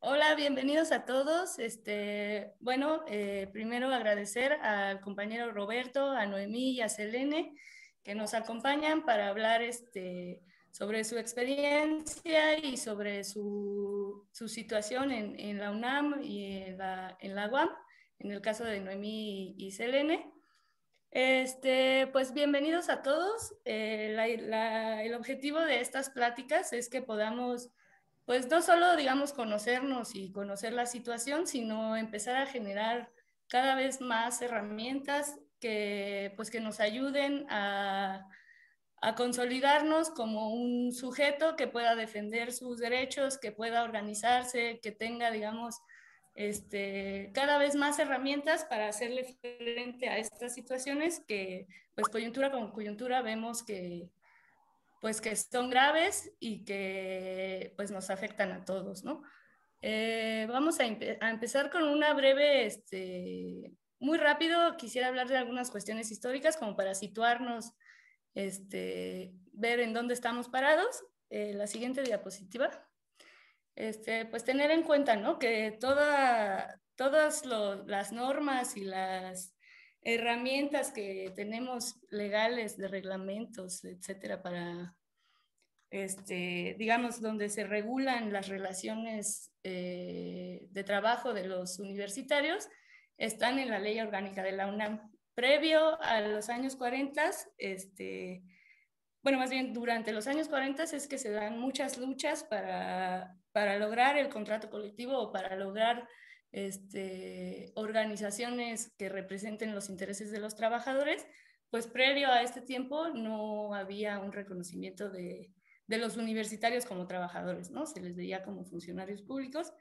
Hola, bienvenidos a todos. Primero agradecer al compañero Roberto, a Noemí y a Selene que nos acompañan para hablar sobre su experiencia y sobre su situación en la UNAM y en la UAM, en el caso de Noemí y Selene. Pues bienvenidos a todos. El objetivo de estas pláticas es que podamos, pues no solo, digamos, conocernos y conocer la situación, sino empezar a generar cada vez más herramientas pues, que nos ayuden a consolidarnos como un sujeto que pueda defender sus derechos, que pueda organizarse, que tenga, digamos, cada vez más herramientas para hacerle frente a estas situaciones que, pues coyuntura con coyuntura, vemos pues, que son graves y que pues, nos afectan a todos, ¿no? Vamos a empezar con una breve, muy rápido, quisiera hablar de algunas cuestiones históricas como para situarnos, ver en dónde estamos parados. La siguiente diapositiva. Pues tener en cuenta, ¿no? Que todas las normas y las herramientas que tenemos legales de reglamentos, etcétera, para, digamos, donde se regulan las relaciones de trabajo de los universitarios, están en la Ley Orgánica de la UNAM. Previo a los años 40, bueno, más bien durante los años 40 es que se dan muchas luchas para lograr el contrato colectivo o para lograr organizaciones que representen los intereses de los trabajadores. Pues previo a este tiempo no había un reconocimiento de los universitarios como trabajadores, ¿no? Se les veía como funcionarios públicos.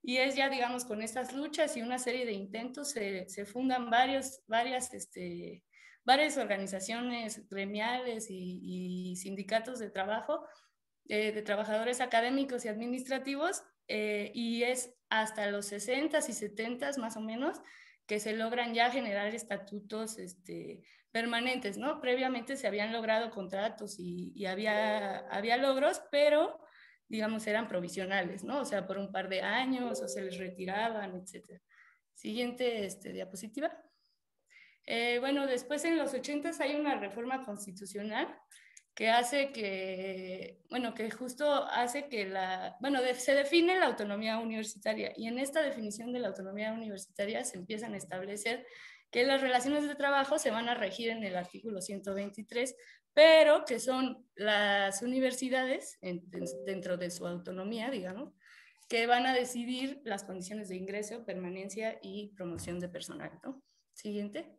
Y es ya, digamos, con estas luchas y una serie de intentos se fundan varias organizaciones gremiales y sindicatos de trabajo, de trabajadores académicos y administrativos, y es hasta los 60s y 70s más o menos que se logran ya generar estatutos permanentes, ¿no? Previamente se habían logrado contratos y había logros, pero digamos eran provisionales, ¿no? O sea, por un par de años o se les retiraban, etc. Siguiente diapositiva. Bueno, después en los 80s hay una reforma constitucional que hace que, bueno, que justo hace que se define la autonomía universitaria y en esta definición de la autonomía universitaria se empiezan a establecer que las relaciones de trabajo se van a regir en el artículo 123, pero que son las universidades, dentro de su autonomía, digamos, que van a decidir las condiciones de ingreso, permanencia y promoción de personal, ¿no? Siguiente.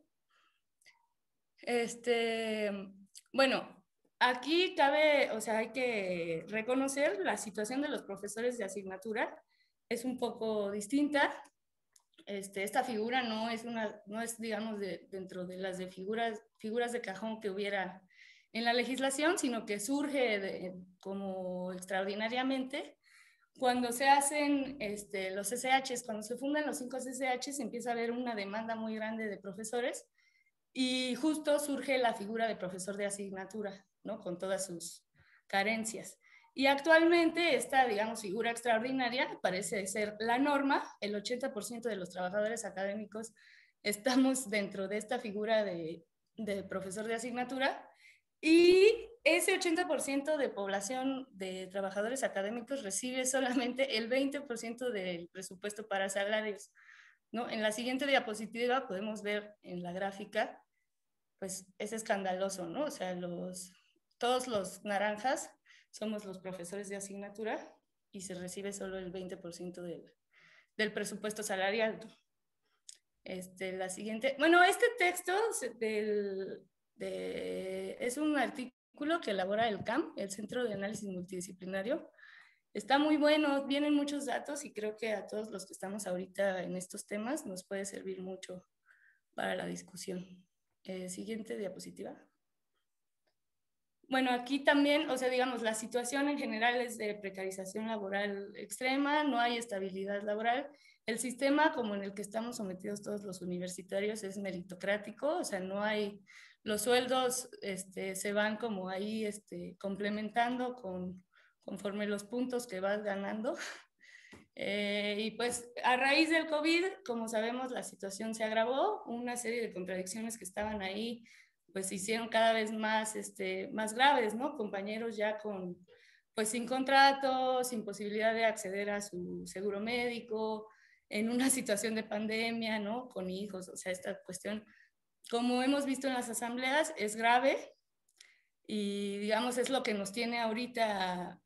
Bueno, aquí cabe, o sea, hay que reconocer la situación de los profesores de asignatura es un poco distinta. Esta figura no es digamos, dentro de las de figuras de cajón que hubiera en la legislación, sino que surge como extraordinariamente cuando se hacen los SHs, cuando se fundan los 5 SHs, empieza a haber una demanda muy grande de profesores y justo surge la figura de profesor de asignatura, ¿no? Con todas sus carencias. Y actualmente esta, digamos, figura extraordinaria parece ser la norma. El 80% de los trabajadores académicos estamos dentro de esta figura de profesor de asignatura y ese 80% de población de trabajadores académicos recibe solamente el 20% del presupuesto para salarios, ¿no? En la siguiente diapositiva podemos ver en la gráfica, pues es escandaloso, ¿no? O sea, todos los naranjas somos los profesores de asignatura y se recibe solo el 20% del presupuesto salarial. La siguiente, bueno, este texto es un artículo que elabora el CAM, el Centro de Análisis Multidisciplinario. Está muy bueno, vienen muchos datos y creo que a todos los que estamos ahorita en estos temas nos puede servir mucho para la discusión. Siguiente diapositiva. Bueno, aquí también, o sea, digamos, la situación en general es de precarización laboral extrema, no hay estabilidad laboral. El sistema como en el que estamos sometidos todos los universitarios es meritocrático, o sea, no hay, los sueldos se van como ahí complementando conforme los puntos que vas ganando. Y pues a raíz del COVID, como sabemos, la situación se agravó, una serie de contradicciones que estaban ahí, pues se hicieron cada vez más, más graves, ¿no? Compañeros ya con, pues sin contrato, sin posibilidad de acceder a su seguro médico, en una situación de pandemia, ¿no? Con hijos, o sea, esta cuestión, como hemos visto en las asambleas, es grave y digamos es lo que nos tiene ahorita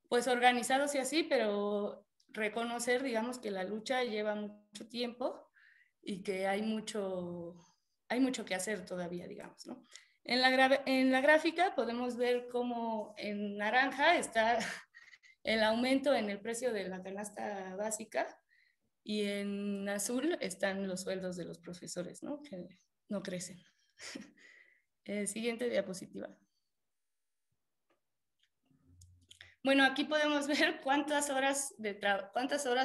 pues organizados y así, pero reconocer digamos que la lucha lleva mucho tiempo y que hay mucho que hacer todavía, digamos, ¿no? En la gráfica podemos ver cómo en naranja está el aumento en el precio de la canasta básica y en azul están los sueldos de los profesores, ¿no? Que no crecen. Siguiente diapositiva. Bueno, aquí podemos ver cuántas horas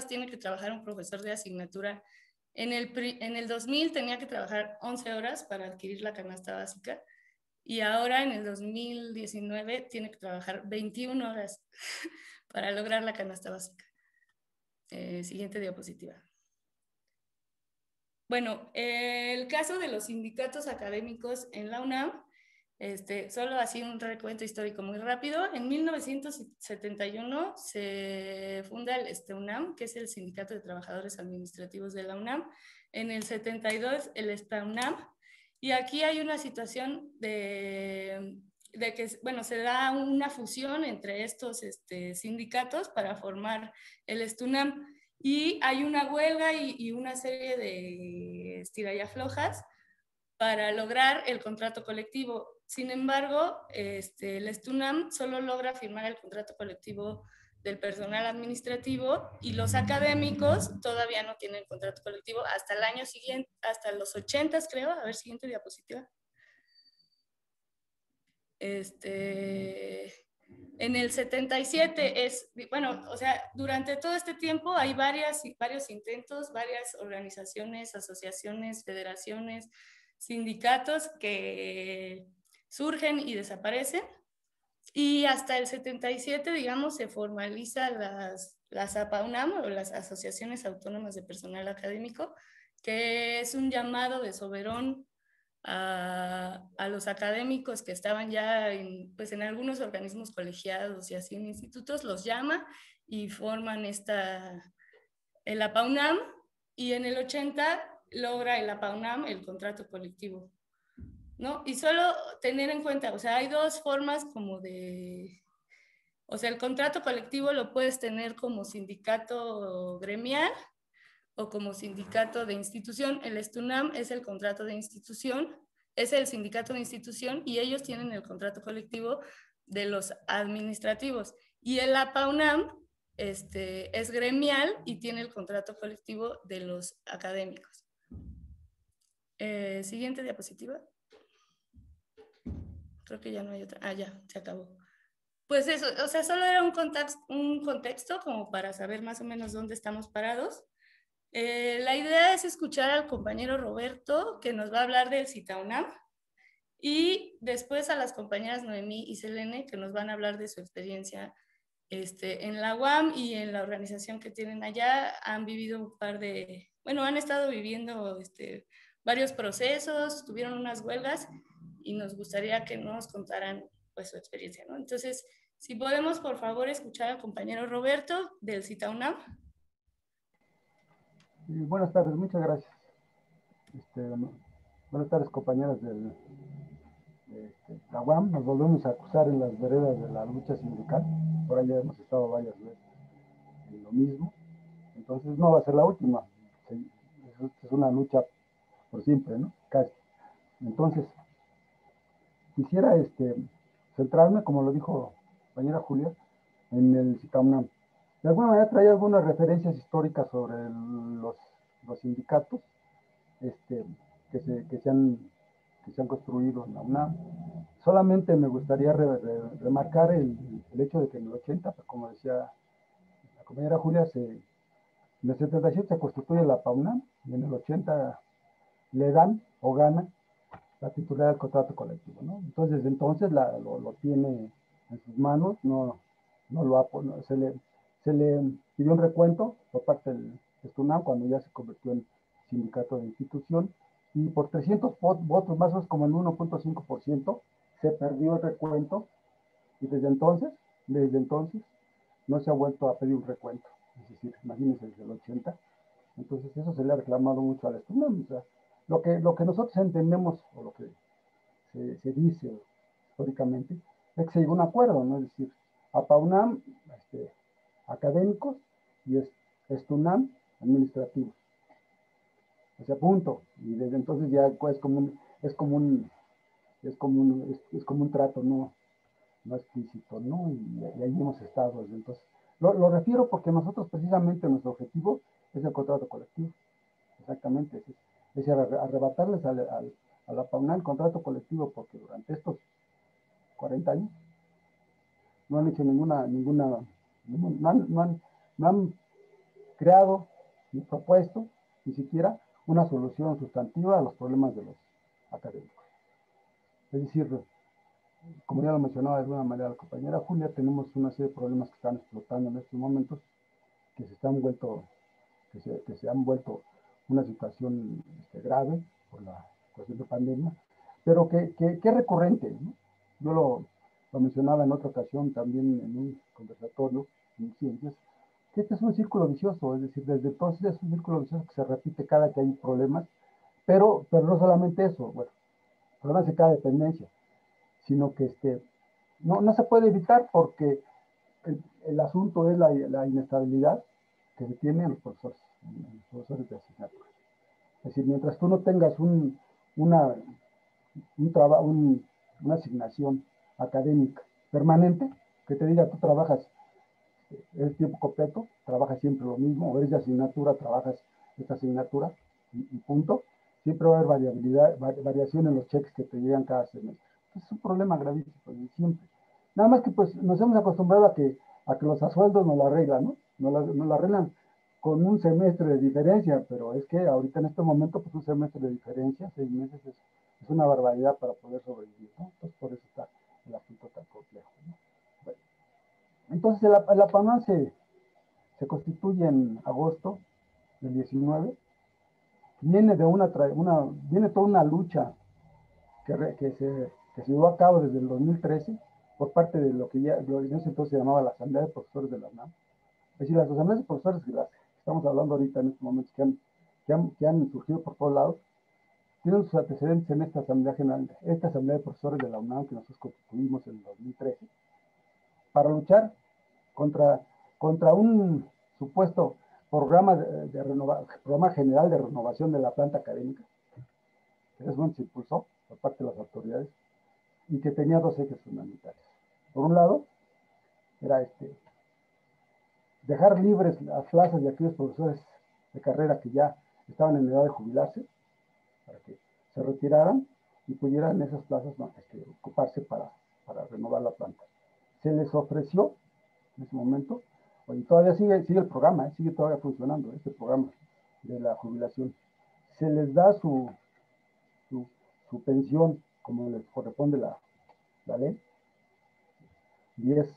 tiene que trabajar un profesor de asignatura. En el 2000 tenía que trabajar 11 horas para adquirir la canasta básica y ahora en el 2019 tiene que trabajar 21 horas para lograr la canasta básica. Siguiente diapositiva. Bueno, el caso de los sindicatos académicos en la UNAM, solo así un recuento histórico muy rápido. En 1971 se funda el UNAM, que es el Sindicato de Trabajadores Administrativos de la UNAM. En el 72 el SPAUNAM. Y aquí hay una situación de que, bueno, se da una fusión entre estos sindicatos para formar el STUNAM. Y hay una huelga y una serie de estira y aflojas para lograr el contrato colectivo. Sin embargo, el STUNAM solo logra firmar el contrato colectivo del personal administrativo y los académicos todavía no tienen contrato colectivo hasta el año siguiente, hasta los 80 creo. A ver, siguiente diapositiva. En el 77 bueno, o sea, durante todo este tiempo hay varios intentos, varias organizaciones, asociaciones, federaciones, sindicatos que surgen y desaparecen. Y hasta el 77, digamos, se formaliza las APAUNAM o las Asociaciones Autónomas de Personal Académico, que es un llamado de Soberón a los académicos que estaban ya pues en algunos organismos colegiados y así en institutos, los llama y forman el APAUNAM, y en el 80 logra el APAUNAM el contrato colectivo, ¿no? Y solo tener en cuenta, o sea, hay dos formas como o sea, el contrato colectivo lo puedes tener como sindicato gremial o como sindicato de institución. El STUNAM es el contrato de institución, es el sindicato de institución y ellos tienen el contrato colectivo de los administrativos. Y el APAUNAM es gremial y tiene el contrato colectivo de los académicos. Siguiente diapositiva. Creo que ya no hay otra. Ah, ya, se acabó. Pues eso, o sea, solo era un contexto como para saber más o menos dónde estamos parados. La idea es escuchar al compañero Roberto, que nos va a hablar del CITAUNAM, y después a las compañeras Noemí y Selene, que nos van a hablar de su experiencia en la UAM y en la organización que tienen allá. Han vivido bueno, han estado viviendo varios procesos, tuvieron unas huelgas y nos gustaría que nos contaran pues su experiencia, ¿no? Entonces, si podemos, por favor, escuchar al compañero Roberto del CITAUNAM. Buenas tardes, muchas gracias. Buenas tardes, compañeras de la UAM. Nos volvemos a cruzar en las veredas de la lucha sindical. Por ahí ya hemos estado varias veces en lo mismo. Entonces no va a ser la última. Es una lucha por siempre, ¿no? Casi. Entonces, quisiera centrarme, como lo dijo la compañera Julia, en el CITAUNAM. De alguna manera trae algunas referencias históricas sobre los sindicatos que se han construido en la UNAM. Solamente me gustaría remarcar el hecho de que en el 80, pues, como decía la compañera Julia, en el 77 se constituye la PAUNAM y en el 80 le dan o gana la titularidad del contrato colectivo, ¿no? Entonces, desde entonces lo tiene en sus manos, no lo ha, Se le pidió un recuento por parte del STUNAM cuando ya se convirtió en sindicato de institución, y por 300 votos, más o menos como el 1.5%, se perdió el recuento, y desde entonces, no se ha vuelto a pedir un recuento. Es decir, imagínense, desde el 80. Entonces eso se le ha reclamado mucho al STUNAM. O sea, lo que nosotros entendemos, o lo que se dice históricamente, es que se llegó a un acuerdo, ¿no? Es decir, APAUNAM, académicos, y STUNAM, administrativos. O sea, punto. Y desde entonces ya es como un trato no explícito, ¿no? Y ahí hemos estado desde entonces. Lo refiero porque nosotros precisamente nuestro objetivo es el contrato colectivo. Exactamente. Es arrebatarles a la PAUNAM el contrato colectivo, porque durante estos 40 años no han hecho no han creado ni propuesto ni siquiera una solución sustantiva a los problemas de los académicos. Es decir, como ya lo mencionaba de alguna manera la compañera Julia, tenemos una serie de problemas que están explotando en estos momentos, que se han vuelto una situación grave por la cuestión de pandemia, pero que es recurrente, ¿no? Yo lo mencionaba en otra ocasión también en un conversatorio en ciencias, que este es un círculo vicioso. Es decir, desde entonces es un círculo vicioso que se repite cada que hay problemas, pero no solamente eso, bueno, problemas de cada dependencia, sino que no se puede evitar, porque el asunto es la inestabilidad que se tiene en los profesores de asignatura. Es decir, mientras tú no tengas una, una asignación académica permanente, que te diga tú trabajas el tiempo completo, trabajas siempre lo mismo, o eres de asignatura, trabajas esta asignatura, y punto, siempre va a haber variación en los cheques que te llegan cada semestre. Es un problema gravísimo, siempre. Nada más que pues nos hemos acostumbrado a que los asueldos nos lo arreglan, ¿no? Nos lo arreglan con un semestre de diferencia, pero es que ahorita en este momento, pues un semestre de diferencia, 6 meses, es una barbaridad para poder sobrevivir, ¿no? Entonces por eso está el asunto tan complejo, ¿no? Bueno, entonces la PANAM se constituye en agosto del 19, viene viene toda una lucha que se llevó a cabo desde el 2013 por parte de lo que en ese entonces se llamaba la Asamblea de Profesores de la UNAM. Es decir, las asambleas de profesores que estamos hablando ahorita en estos momentos, que han surgido por todos lados, tienen sus antecedentes en esta Asamblea General, esta Asamblea de Profesores de la UNAM que nosotros constituimos en el 2013, para luchar contra un supuesto programa general de renovación de la planta académica, que es donde se impulsó por parte de las autoridades, y que tenía dos ejes fundamentales. Por un lado, era dejar libres las plazas de aquellos profesores de carrera que ya estaban en edad de jubilarse, para que se retiraran y pudieran esas plazas ocuparse para renovar la planta. Se les ofreció en ese momento, y todavía sigue el programa, sigue todavía funcionando este programa de la jubilación. Se les da su pensión como les corresponde la ley, 10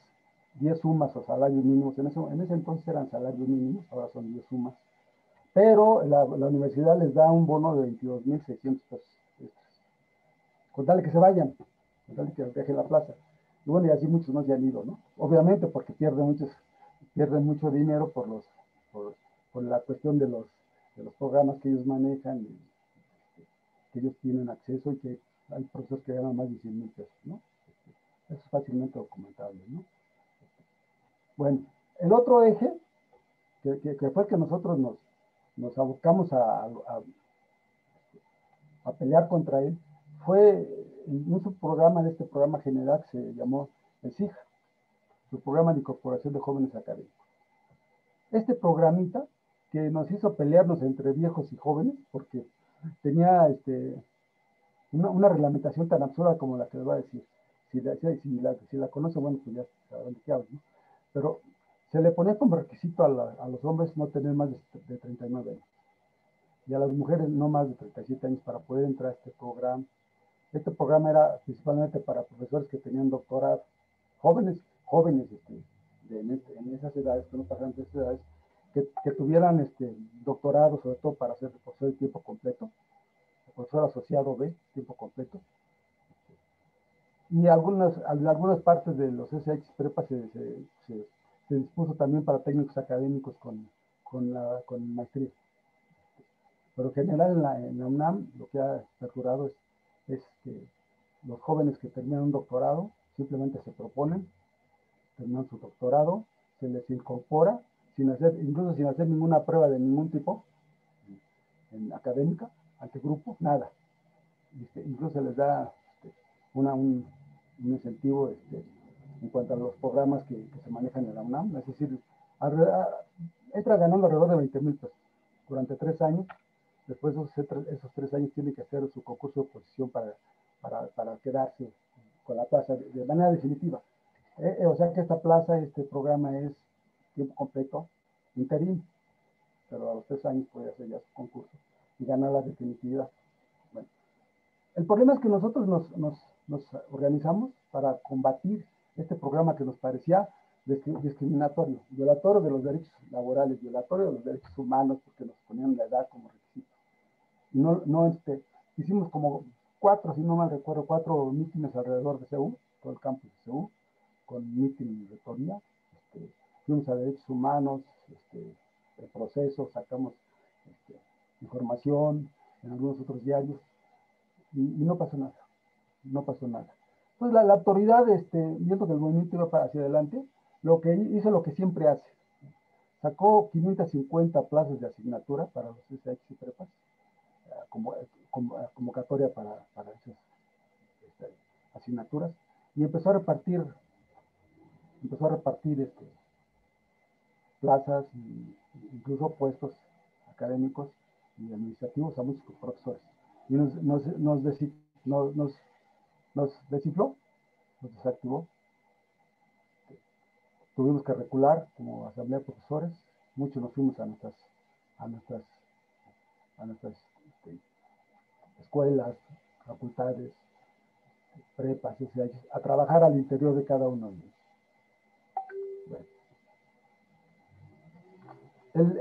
sumas o salarios mínimos. En ese entonces eran salarios mínimos, ahora son 10 sumas. Pero la universidad les da un bono de 22.600 pesos extras, con tal de que se vayan, con tal de que dejen la plaza. Y bueno, y así muchos no se han ido, ¿no? Obviamente porque pierden mucho dinero por la cuestión de los programas que ellos manejan, y que ellos tienen acceso, y que hay profesores que ganan más de 100,000 pesos, ¿no? Eso es fácilmente documentable, ¿no? Bueno, el otro eje, que fue que nosotros nos abocamos a pelear contra él, fue un subprograma de este programa general que se llamó el SIJA, su programa de incorporación de jóvenes académicos. Este programita que nos hizo pelearnos entre viejos y jóvenes, porque tenía una reglamentación tan absurda como la que les voy a decir. Si la conoce, bueno, pues ya sabrán de qué hablo, ¿no? Pero se le ponía como requisito a los hombres no tener más de 39 años, y a las mujeres no más de 37 años, para poder entrar a este programa. Este programa era principalmente para profesores que tenían doctorado, jóvenes en esas edades, que no pasaran de esas edades, que tuvieran doctorado, sobre todo para ser profesor de tiempo completo, profesor asociado B, tiempo completo. Y algunas partes de los SH Prepa se dispuso también para técnicos académicos con maestría. Pero en general en la UNAM lo que ha perdurado es que los jóvenes que terminan un doctorado simplemente se proponen, terminan su doctorado, se les incorpora, incluso sin hacer ninguna prueba de ningún tipo en académica, ante grupo, nada. Incluso se les da un incentivo en cuanto a los programas que se manejan en la UNAM, es decir, entra ganando alrededor de 20,000 pesos durante 3 años. Después esos 3 años tienen que hacer su concurso de oposición para quedarse con la plaza de manera definitiva. O sea que esta plaza, este programa es tiempo completo, interín, pero a los 3 años puede hacer ya su concurso y ganar la definitividad. Bueno, el problema es que nosotros nos organizamos para combatir este programa que nos parecía discriminatorio, violatorio de los derechos laborales, violatorio de los derechos humanos, porque nos ponían la edad como requisito. Hicimos como 4, si no mal recuerdo, 4 mítines alrededor de CEU, todo el campus de CEU, con mítin y rectoría. Fuimos a derechos humanos, el proceso, sacamos información en algunos otros diarios y no pasó nada, no pasó nada. Entonces la autoridad, viendo que el movimiento iba hacia adelante, hizo lo que siempre hace, sacó 550 plazas de asignatura para los SH y prepas, como convocatoria para esas asignaturas, y empezó a repartir plazas, incluso puestos académicos y administrativos a muchos profesores. Y nos descifró, nos desactivó. Tuvimos que recular como asamblea de profesores. Muchos nos fuimos a nuestras escuelas, facultades, prepas, a trabajar al interior de cada uno de ellos. Bueno.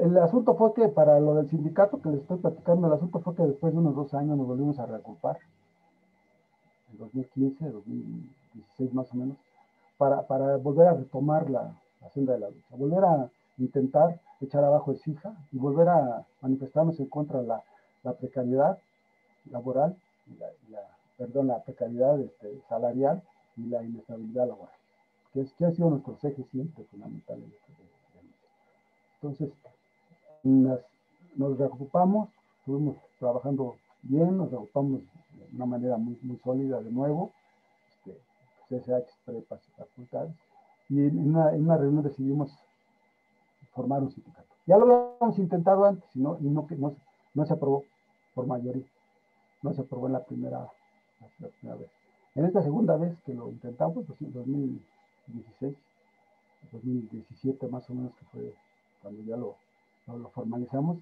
El asunto fue que para lo del sindicato que les estoy platicando, el asunto fue que después de unos 2 años nos volvimos a reagrupar, en 2015, 2016 más o menos, para volver a retomar la senda de la lucha, volver a intentar echar abajo el SIJA y volver a manifestarnos en contra de la precariedad laboral, la precariedad salarial y la inestabilidad laboral, que han sido nuestros ejes siempre fundamentales. Entonces, nos reagrupamos, estuvimos trabajando bien, nos reagrupamos de una manera muy, muy sólida de nuevo, CSH, prepas y facultades, y en una reunión decidimos formar un sindicato. Ya lo habíamos intentado antes y no se aprobó por mayoría, no se aprobó en la primera vez. En esta segunda vez que lo intentamos, pues en 2016, 2017 más o menos, que fue cuando ya lo formalizamos,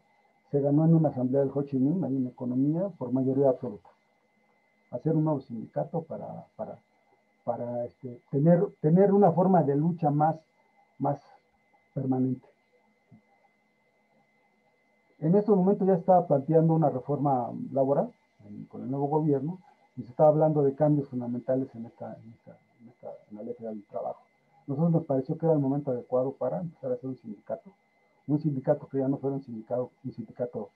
se ganó en una asamblea del Ho Chi Minh, ahí en economía, por mayoría absoluta. Hacer un nuevo sindicato para tener una forma de lucha más permanente. En estos momentos ya estaba planteando una reforma laboral con el nuevo gobierno y se estaba hablando de cambios fundamentales en la ley federal del trabajo. Nosotros nos pareció que era el momento adecuado para empezar a hacer un sindicato que ya no fuera un sindicato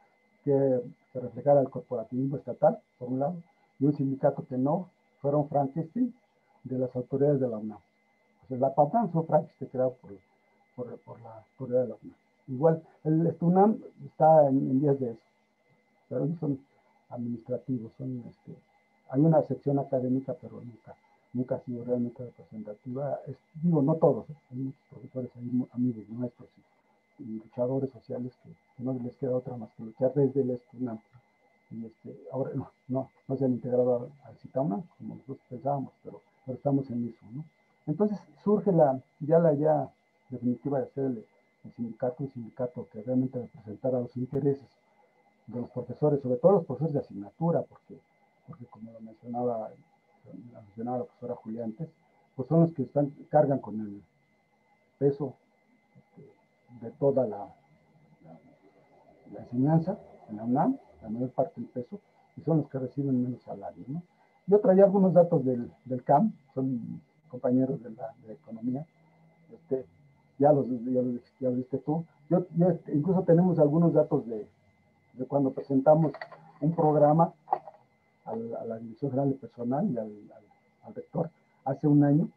que reflejara el corporativismo estatal, por un lado, y un sindicato que no fuera un Frankenstein de las autoridades de la UNAM. O sea, la PAUNAM fue Frankenstein creado por la autoridad de la UNAM. Igual, el UNAM está en vías de eso, pero ellos son administrativos, hay una sección académica, pero nunca ha sido realmente representativa. Digo, no todos, hay muchos profesores, hay amigos nuestros y luchadores sociales que no les queda otra más que luchar desde el UNAM. Y ahora no se han integrado al CITAUNAM, como nosotros pensábamos, pero estamos en eso, ¿no? Entonces surge la idea definitiva de hacer un sindicato que realmente representara los intereses de los profesores, sobre todo los profesores de asignatura, porque como lo mencionaba la profesora Julián antes, pues son los que cargan con peso de toda la enseñanza en la UNAM, la mayor parte del peso, y son los que reciben menos salario, ¿no? Yo traía algunos datos del CAM, son compañeros de economía, ya los diste tú. Incluso tenemos algunos datos de cuando presentamos un programa a la Dirección General de Personal y al rector hace un año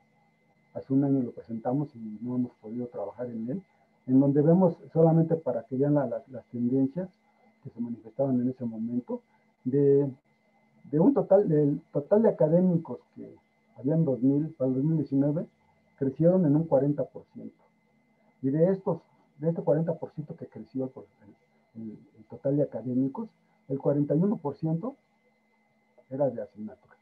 lo presentamos y no hemos podido trabajar en él, en donde vemos, solamente para que vean las tendencias que se manifestaban en ese momento, del total de académicos que había en 2000, para el 2019, crecieron en un 40%. Y de este 40% que creció el total de académicos, el 41% era de asignatura.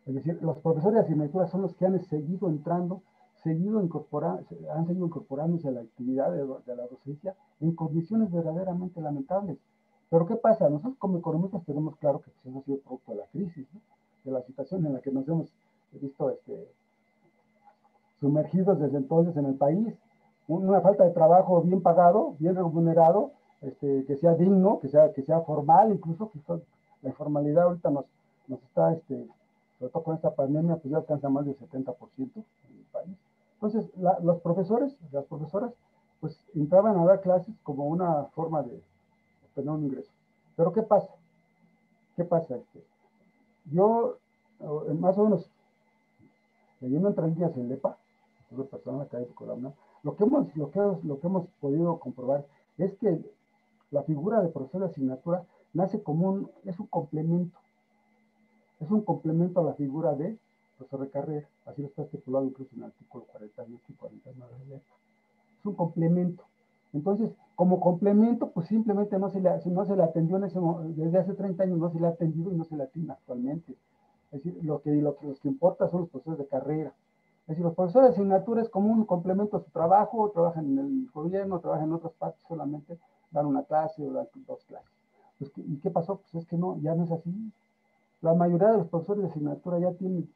Es decir, los profesores de asignatura son los que han seguido entrando, han seguido incorporándose a la actividad de la docencia en condiciones verdaderamente lamentables. Pero ¿qué pasa? Nosotros como economistas tenemos claro que eso ha sido producto de la crisis, ¿no? De la situación en la que nos hemos visto sumergidos desde entonces en el país. Una falta de trabajo bien pagado, bien remunerado, que sea digno, que sea formal, incluso que la informalidad ahorita nos está, sobre todo con esta pandemia, pues ya alcanza más del 70% en el país. Entonces, los profesores, las profesoras, pues entraban a dar clases como una forma de obtener un ingreso. Pero ¿qué pasa? ¿Qué pasa? Yo, más o menos, leyendo entre líneas en LEPA, de personal académico de la UNAM, lo que hemos podido comprobar es que la figura de profesor de asignatura nace como es un complemento a la figura de profesor de carrera, así lo está estipulado incluso en el artículo 48 y 49 de la. Es un complemento. Entonces, como complemento, pues simplemente no se le atendió desde hace 30 años, no se le ha atendido y no se le atiende actualmente. Es decir, los que importa son los profesores de carrera. Es decir, los profesores de asignatura es como un complemento a su trabajo, trabajan en el gobierno, trabajan en otras partes, solamente dan una clase o dan 2 clases. Pues, ¿y qué pasó? Pues es que no, ya no es así. La mayoría de los profesores de asignatura ya tienen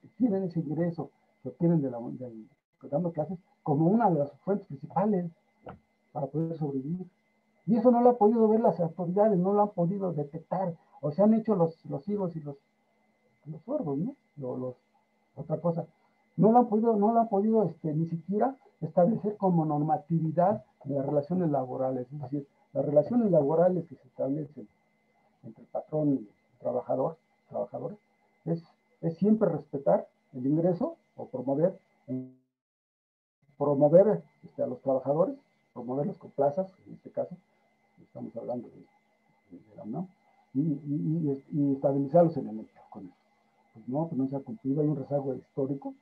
ese ingreso que obtienen dando clases como una de las fuentes principales para poder sobrevivir. Y eso no lo han podido ver las autoridades, no lo han podido detectar. O se han hecho los ciegos y los sordos, ¿no? Otra cosa. No lo han podido ni siquiera establecer como normatividad en las relaciones laborales. Es decir, las relaciones laborales que se establecen entre el patrón y el trabajadores, es siempre respetar el ingreso o promover a los trabajadores, promoverlos con plazas, en este caso, estamos hablando de la UNAM, y estabilizarlos en el empleo con eso. Pues no se ha cumplido, hay un rezago histórico,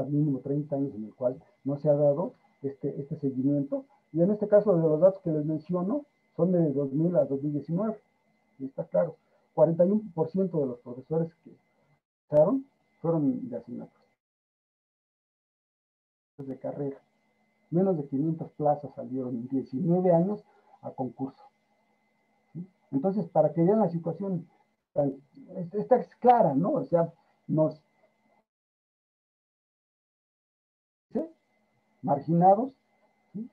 mínimo 30 años en el cual no se ha dado este seguimiento, y en este caso de los datos que les menciono son de 2000 a 2019, y está claro, 41% de los profesores que pasaron fueron de asignaturas de carrera. Menos de 500 plazas salieron en 19 años a concurso. ¿Sí? Entonces, para que vean la situación, esta es clara, ¿no? O sea, nos marginados, ¿sí?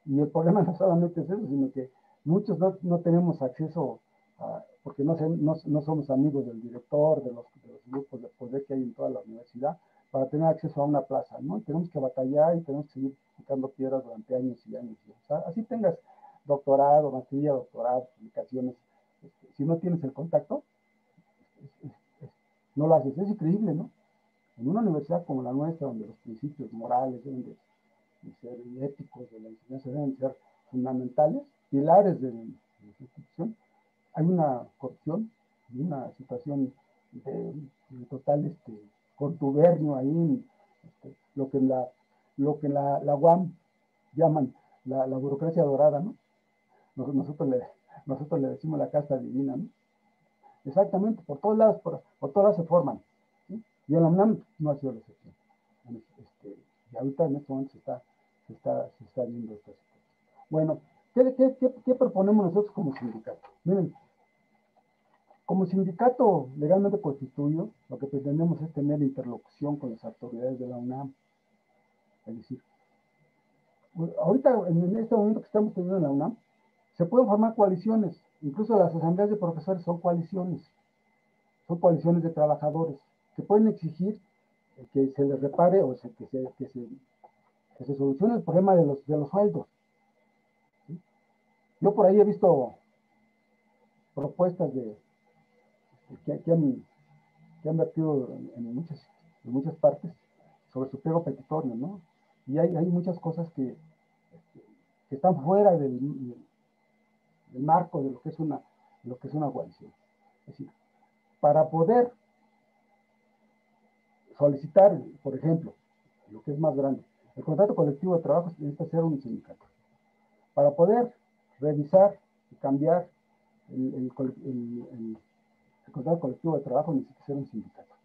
Y el problema no solamente es eso, sino que muchos no tenemos acceso porque no somos amigos del director, de los grupos de poder que hay en toda la universidad, para tener acceso a una plaza, ¿no? Y tenemos que batallar y tenemos que seguir picando piedras durante años y años. O sea, así tengas doctorado, maestría, doctorado, publicaciones, si no tienes el contacto, no lo haces. Es increíble, ¿no? En una universidad como la nuestra, donde los principios morales deben de ser éticos de la enseñanza deben ser fundamentales, pilares de la institución, hay una corrupción y una situación de total contubernio ahí, lo que la UAM llaman la burocracia dorada, ¿no? Nosotros le decimos la casta divina, ¿no? Exactamente, por todos lados, por todos lados se forman, ¿sí? Y en la UNAM no ha sido la excepción. Y ahorita en este momento se está viendo esta situación. Bueno, ¿qué proponemos nosotros como sindicato? Miren, como sindicato legalmente constituido, lo que pretendemos es tener interlocución con las autoridades de la UNAM. Es decir, ahorita, en este momento que estamos teniendo en la UNAM, se pueden formar coaliciones. Incluso las asambleas de profesores son coaliciones de trabajadores que pueden exigir que se les repare o que se solucione el problema de los sueldos. ¿Sí? Yo por ahí he visto propuestas que han vertido en muchas partes sobre su pliego petitorio, ¿no? Y hay muchas cosas que están fuera del marco de lo que es una coalición. Es decir, para poder solicitar, por ejemplo, lo que es más grande, el contrato colectivo de trabajo necesita ser un sindicato. Para poder revisar y cambiar el contrato colectivo de trabajo necesita ser un sindicato.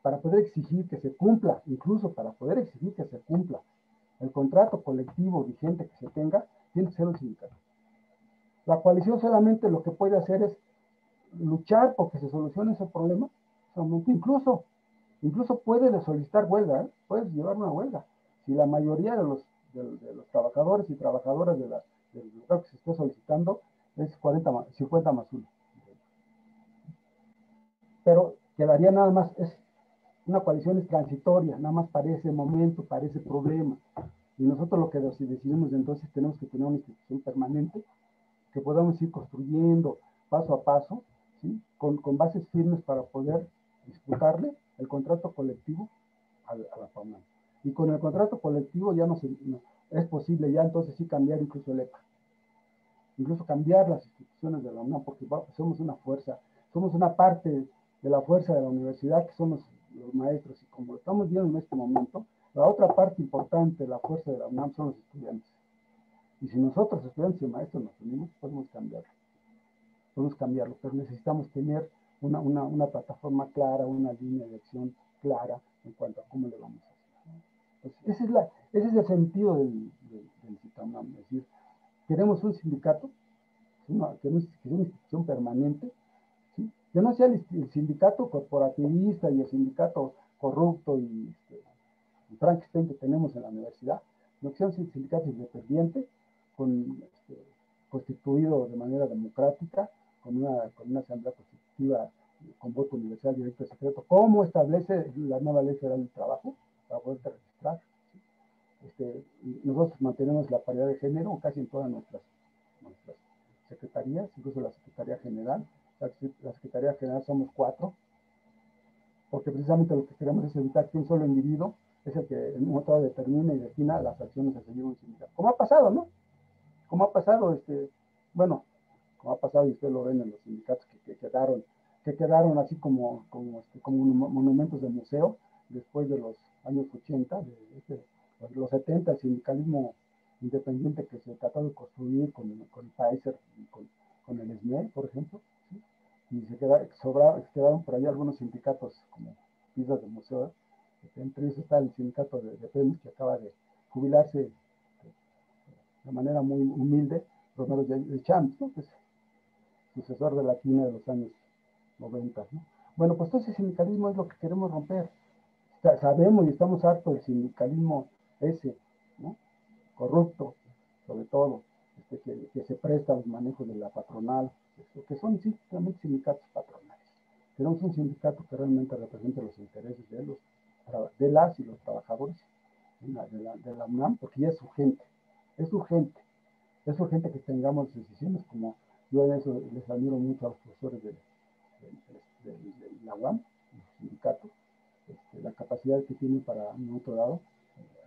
Para poder exigir que se cumpla, incluso para poder exigir que se cumpla el contrato colectivo vigente que se tenga, tiene que ser un sindicato. La coalición solamente lo que puede hacer es luchar porque se solucione ese problema. Incluso puede solicitar huelga, ¿eh? Puedes llevar una huelga. Si la mayoría de los trabajadores y trabajadoras del lugar que se esté solicitando es 50 más 1. Pero quedaría nada más, una coalición es transitoria, nada más para ese momento, para ese problema. Y nosotros lo que decidimos entonces tenemos que tener una institución permanente que podamos ir construyendo paso a paso, ¿sí? Con bases firmes para poder disputarle el contrato colectivo a la FAUNAM. Y con el contrato colectivo ya no es posible ya entonces sí cambiar incluso el EPA, incluso cambiar las instituciones de la UNAM, porque somos una fuerza, somos una parte de la fuerza de la universidad, que son los maestros, y como lo estamos viendo en este momento, la otra parte importante de la fuerza de la UNAM son los estudiantes. Y si nosotros, estudiantes y maestros, nos unimos, podemos cambiarlo, pero necesitamos tener una plataforma clara, una línea de acción clara en cuanto a cómo le vamos a hacer. Entonces, ese es el sentido del CITAUNAM, es decir, queremos un sindicato, que es una institución permanente, ¿sí? Que no sea el sindicato corporativista y el sindicato corrupto y Frankenstein que tenemos en la universidad, no que sea un sindicato independiente, constituido de manera democrática, con una asamblea constitutiva con voto universal, directo y secreto, como establece la nueva ley federal del trabajo, para poder registrar. Nosotros mantenemos la paridad de género casi en todas nuestras secretarías, incluso la Secretaría General. La Secretaría General somos 4, porque precisamente lo que queremos es evitar que un solo individuo es el que en un momento determina y defina las acciones a seguir un sindicato. Como ha pasado, ¿no? Como ha pasado, como ha pasado y usted lo ven en los sindicatos que quedaron así como monumentos de museo después de los años 80, de los 70, el sindicalismo independiente que se trató de construir con Pfizer y con el SME, por ejemplo, ¿sí? Y quedaron por ahí algunos sindicatos como piezas de museo, entre ellos está el sindicato de Pemex que acaba de jubilarse de manera muy humilde, Romero de Champs, ¿no? Que es sucesor de la quina de los años 90, ¿no? Bueno, pues todo ese sindicalismo es lo que queremos romper. Sabemos y estamos hartos del sindicalismo ese, ¿no? Corrupto, sobre todo, que se presta a los manejos de la patronal, que son simplemente sindicatos patronales. Queremos un sindicato que realmente represente los intereses de las y los trabajadores de la UNAM, porque ya es urgente. Es urgente que tengamos decisiones como yo en eso les admiro mucho a los profesores de la UAM, los sindicatos, la capacidad que tienen para, en otro lado,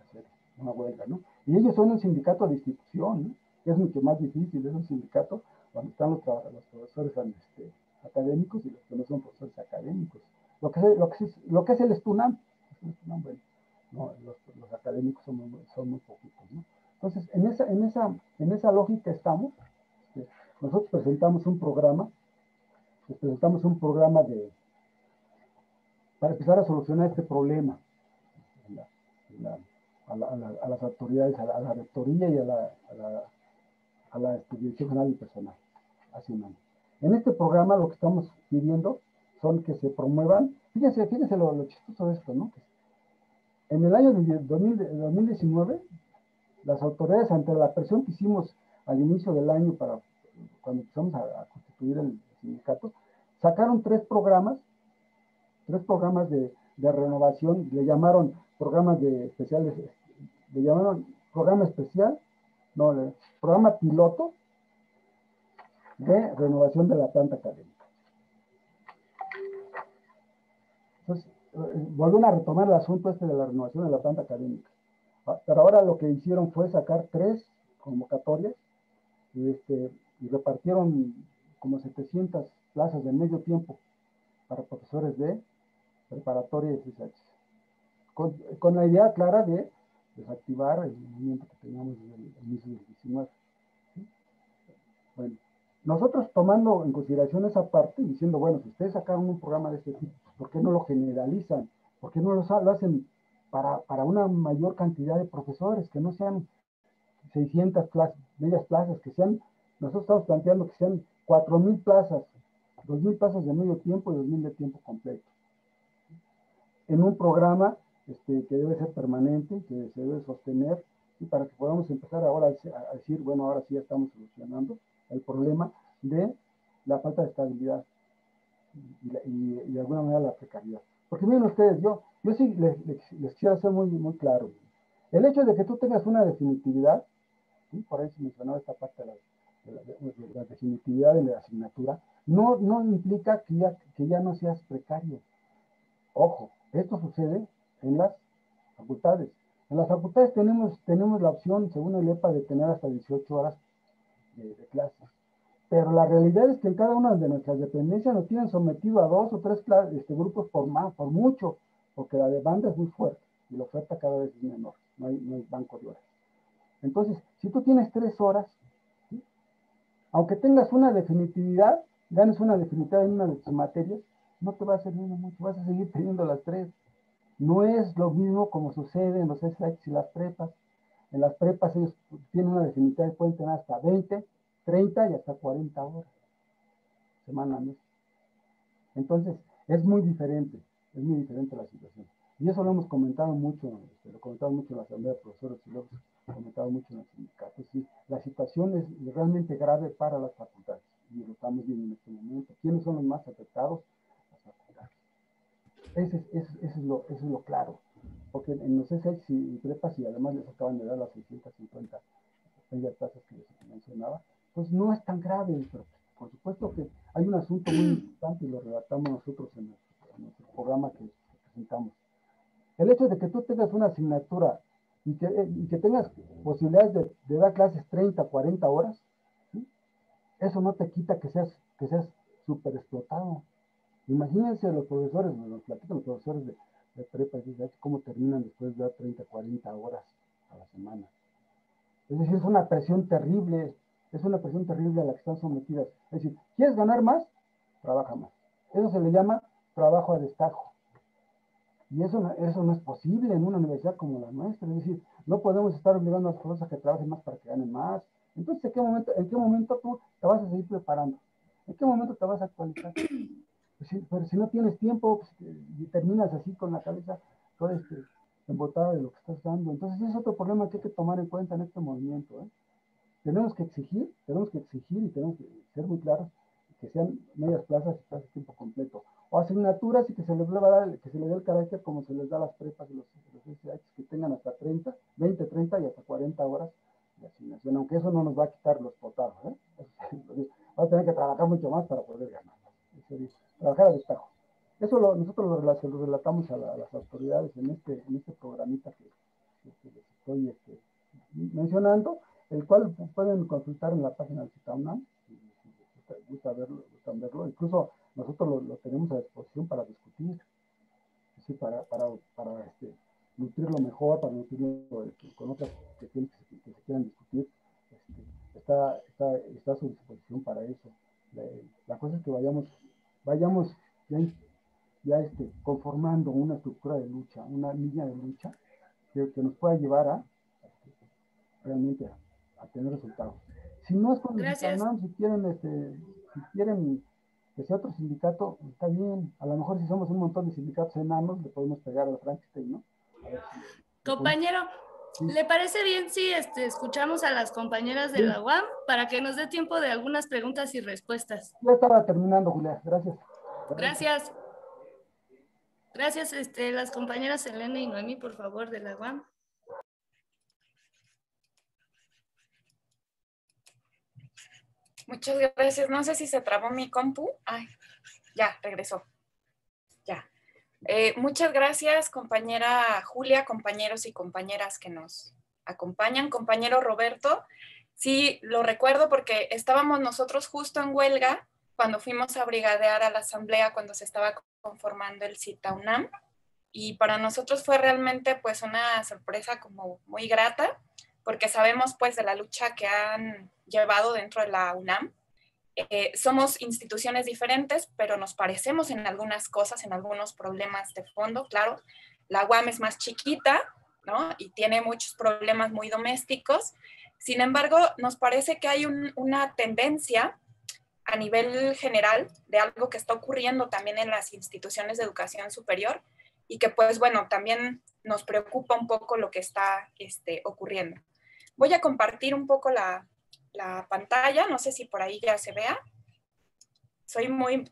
hacer una huelga, ¿no? Y ellos son un sindicato de institución, ¿no? Que es mucho más difícil, es un sindicato cuando están los profesores académicos y los que no son profesores académicos. Lo que es el STUNAM, bueno, no, los académicos son muy poquitos, ¿no? Entonces, en esa lógica estamos. Nosotros presentamos un programa para empezar a solucionar este problema a las autoridades, a la rectoría y a la Dirección General del Personal, hace un año. En este programa lo que estamos pidiendo son que se promuevan, fíjense lo chistoso de esto, ¿no? En el año 2019, las autoridades, ante la presión que hicimos al inicio del año para cuando empezamos a constituir el sindicato, sacaron tres programas de renovación, le llamaron programas de especiales, le llamaron programa especial, no, programa piloto de renovación de la planta académica. Entonces, volvieron a retomar el asunto este de la renovación de la planta académica. Pero ahora lo que hicieron fue sacar 3 convocatorias y repartieron como 700 plazas de medio tiempo para profesores de preparatoria y CCH. Con la idea clara de desactivar el movimiento que teníamos desde el inicio del 19. ¿Sí? Bueno, nosotros tomando en consideración esa parte, diciendo, bueno, si ustedes sacaron un programa de este tipo, ¿por qué no lo generalizan? ¿Por qué no lo hacen para una mayor cantidad de profesores, que no sean 600 plazas, medias plazas, que sean, nosotros estamos planteando que sean 4,000 plazas, 2,000 plazas de medio tiempo y 2,000 de tiempo completo? En un programa que debe ser permanente, que se debe sostener, y para que podamos empezar ahora a decir, bueno, ahora sí ya estamos solucionando el problema de la falta de estabilidad y de alguna manera la precariedad. Porque miren ustedes, yo sí les quiero ser muy claro. El hecho de que tú tengas una definitividad, ¿sí? Por ahí se mencionaba esta parte de la definitividad de la asignatura, no implica que ya no seas precario. Ojo, esto sucede en las facultades. En las facultades tenemos la opción, según el EPA, de tener hasta 18 horas de clases. Pero la realidad es que en cada una de nuestras dependencias nos tienen sometido a 2 o 3 grupos por mucho, porque la demanda es muy fuerte y la oferta cada vez es menor. No hay banco de horas. Entonces, si tú tienes 3 horas, ¿sí? Aunque tengas una definitividad, ganes una definitividad en una de tus materias, no te va a servir mucho, vas a seguir teniendo las 3. No es lo mismo como sucede en los SH y las prepas. En las prepas ellos tienen una definitividad y pueden tener hasta 20, 30 y hasta 40 horas, semana a mes. Entonces, es muy diferente la situación. Y eso lo hemos comentado mucho, lo comentado mucho en la asamblea de profesores y lo hemos comentado mucho en los sindicatos. Sí, la situación es realmente grave para las facultades y lo estamos viendo en este momento. ¿Quiénes son los más afectados? Las facultades. Eso es lo claro. Porque en los SH y prepas, y además les acaban de dar las 650 aquellas plazas que les mencionaba, pues no es tan grave, pero por supuesto que hay un asunto muy importante y lo relatamos nosotros en nuestro programa que presentamos. El hecho de que tú tengas una asignatura y que tengas posibilidades de dar clases 30, 40 horas, ¿sí? Eso no te quita que seas súper explotado. Imagínense los profesores, nos platican los profesores de prepa y de cómo terminan después de dar 30, 40 horas a la semana. Es decir, es una presión terrible a la que están sometidas. Es decir, ¿quieres ganar más? Trabaja más. Eso se le llama trabajo a destajo. Y eso no es posible en una universidad como la nuestra. Es decir, no podemos estar obligando a los profesores a que trabajen más para que ganen más. Entonces, ¿en qué momento tú te vas a seguir preparando? ¿En qué momento te vas a actualizar? Pues sí, pero si no tienes tiempo, pues, y terminas así con la cabeza toda embotada de lo que estás dando. Entonces, ese es otro problema que hay que tomar en cuenta en este movimiento. Tenemos que exigir y tenemos que ser muy claros que sean medias plazas y plazas de tiempo completo. O asignaturas y que se les dé el carácter como se les da a las prepas y los SH, que tengan hasta 30, 20, 30 y hasta 40 horas de asignación, aunque eso no nos va a quitar los potados. Vamos a tener que trabajar mucho más para poder ganar. Trabajar a destajo. Eso nosotros lo relatamos a las autoridades en este programita que les estoy mencionando, el cual pueden consultar en la página de CITAUNAM, si les gustan verlo. Incluso nosotros lo tenemos a disposición para discutir, ¿sí? para nutrirlo mejor, para nutrirlo con otras cuestiones que se quieran discutir. Está a su disposición para eso. La cosa es que vayamos ya conformando una estructura de lucha, una línea de lucha que nos pueda llevar a realmente a tener resultados. Si no es con el Gracias. CITAUNAM, si quieren que sea otro sindicato, está bien. A lo mejor si somos un montón de sindicatos enanos, le podemos pegar al Frankenstein, ¿no? Compañero, Sí. ¿le parece bien si escuchamos a las compañeras de Sí. la UAM para que nos dé tiempo de algunas preguntas y respuestas? Ya estaba terminando, Julia. Gracias. Gracias. Gracias, las compañeras Elena y Noemí, por favor, de la UAM. Muchas gracias. No sé si se trabó mi compu. Ay, ya, regresó. Ya. Muchas gracias, compañera Julia, compañeros y compañeras que nos acompañan. Compañero Roberto, sí, lo recuerdo porque estábamos nosotros justo en huelga cuando fuimos a brigadear a la asamblea cuando se estaba conformando el CITA UNAM. Y para nosotros fue realmente pues una sorpresa como muy grata porque sabemos pues de la lucha que han llevado dentro de la UNAM. Somos instituciones diferentes, pero nos parecemos en algunas cosas, en algunos problemas de fondo, claro. La UAM es más chiquita, ¿no? Y tiene muchos problemas muy domésticos. Sin embargo, nos parece que hay una tendencia a nivel general de algo que está ocurriendo también en las instituciones de educación superior y que pues bueno, también nos preocupa un poco lo que está ocurriendo. Voy a compartir un poco la pantalla, no sé si por ahí ya se vea. Soy muy,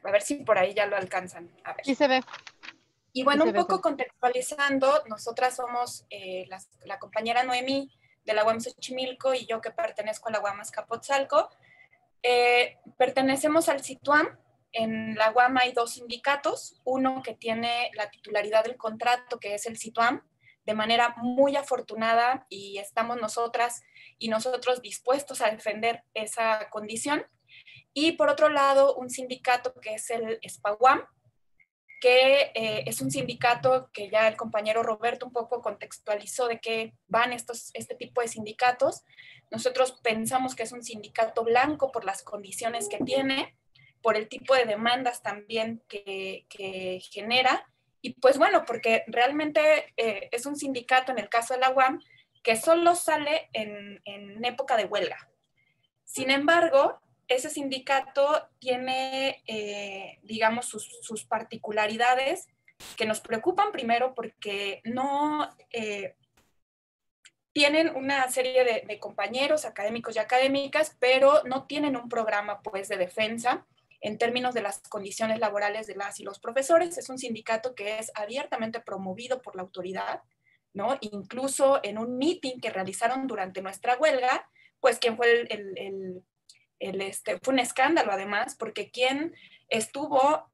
a ver si por ahí ya lo alcanzan. A ver. Sí se ve. Y bueno, sí un poco contextualizando, nosotras somos la compañera Noemí de la UAM Xochimilco y yo que pertenezco a la UAM Azcapotzalco. Pertenecemos al CITUAM. En la UAM hay dos sindicatos, uno que tiene la titularidad del contrato, que es el CITUAM, de manera muy afortunada y estamos nosotras y nosotros dispuestos a defender esa condición. Y por otro lado, un sindicato que es el SPAUAM, que es un sindicato que ya el compañero Roberto un poco contextualizó de qué van este tipo de sindicatos. Nosotros pensamos que es un sindicato blanco por las condiciones que tiene, por el tipo de demandas también que genera, y pues bueno, porque realmente es un sindicato, en el caso de la UAM, que solo sale en época de huelga. Sin embargo, ese sindicato tiene, digamos, sus particularidades que nos preocupan primero porque no tienen una serie de compañeros académicos y académicas, pero no tienen un programa pues, de defensa en términos de las condiciones laborales de las y los profesores. Es un sindicato que es abiertamente promovido por la autoridad, ¿no? Incluso en un meeting que realizaron durante nuestra huelga, pues quien fue fue un escándalo además, porque quien estuvo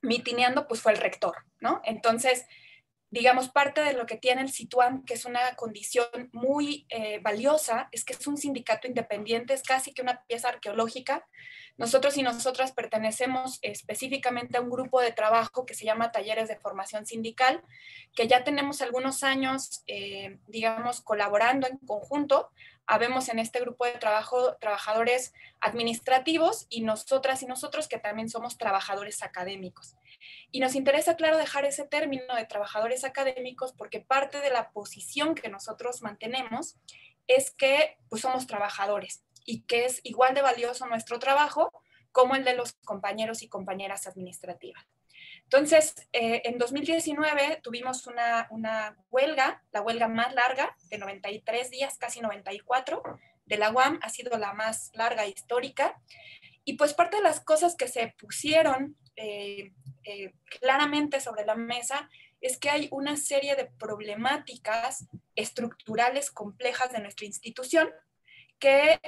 mitineando pues fue el rector, ¿no? Entonces, digamos, parte de lo que tiene el CITUAM, que es una condición muy valiosa, es que es un sindicato independiente, es casi que una pieza arqueológica. Nosotros y nosotras pertenecemos específicamente a un grupo de trabajo que se llama Talleres de Formación Sindical, que ya tenemos algunos años, digamos, colaborando en conjunto. Habemos en este grupo de trabajo trabajadores administrativos y nosotras y nosotros que también somos trabajadores académicos. Y nos interesa, claro, dejar ese término de trabajadores académicos porque parte de la posición que nosotros mantenemos es que pues, somos trabajadores y que es igual de valioso nuestro trabajo como el de los compañeros y compañeras administrativas. Entonces, en 2019 tuvimos una huelga, la huelga más larga, de 93 días, casi 94, de la UAM, ha sido la más larga histórica. Y pues parte de las cosas que se pusieron claramente sobre la mesa es que hay una serie de problemáticas estructurales complejas de nuestra institución que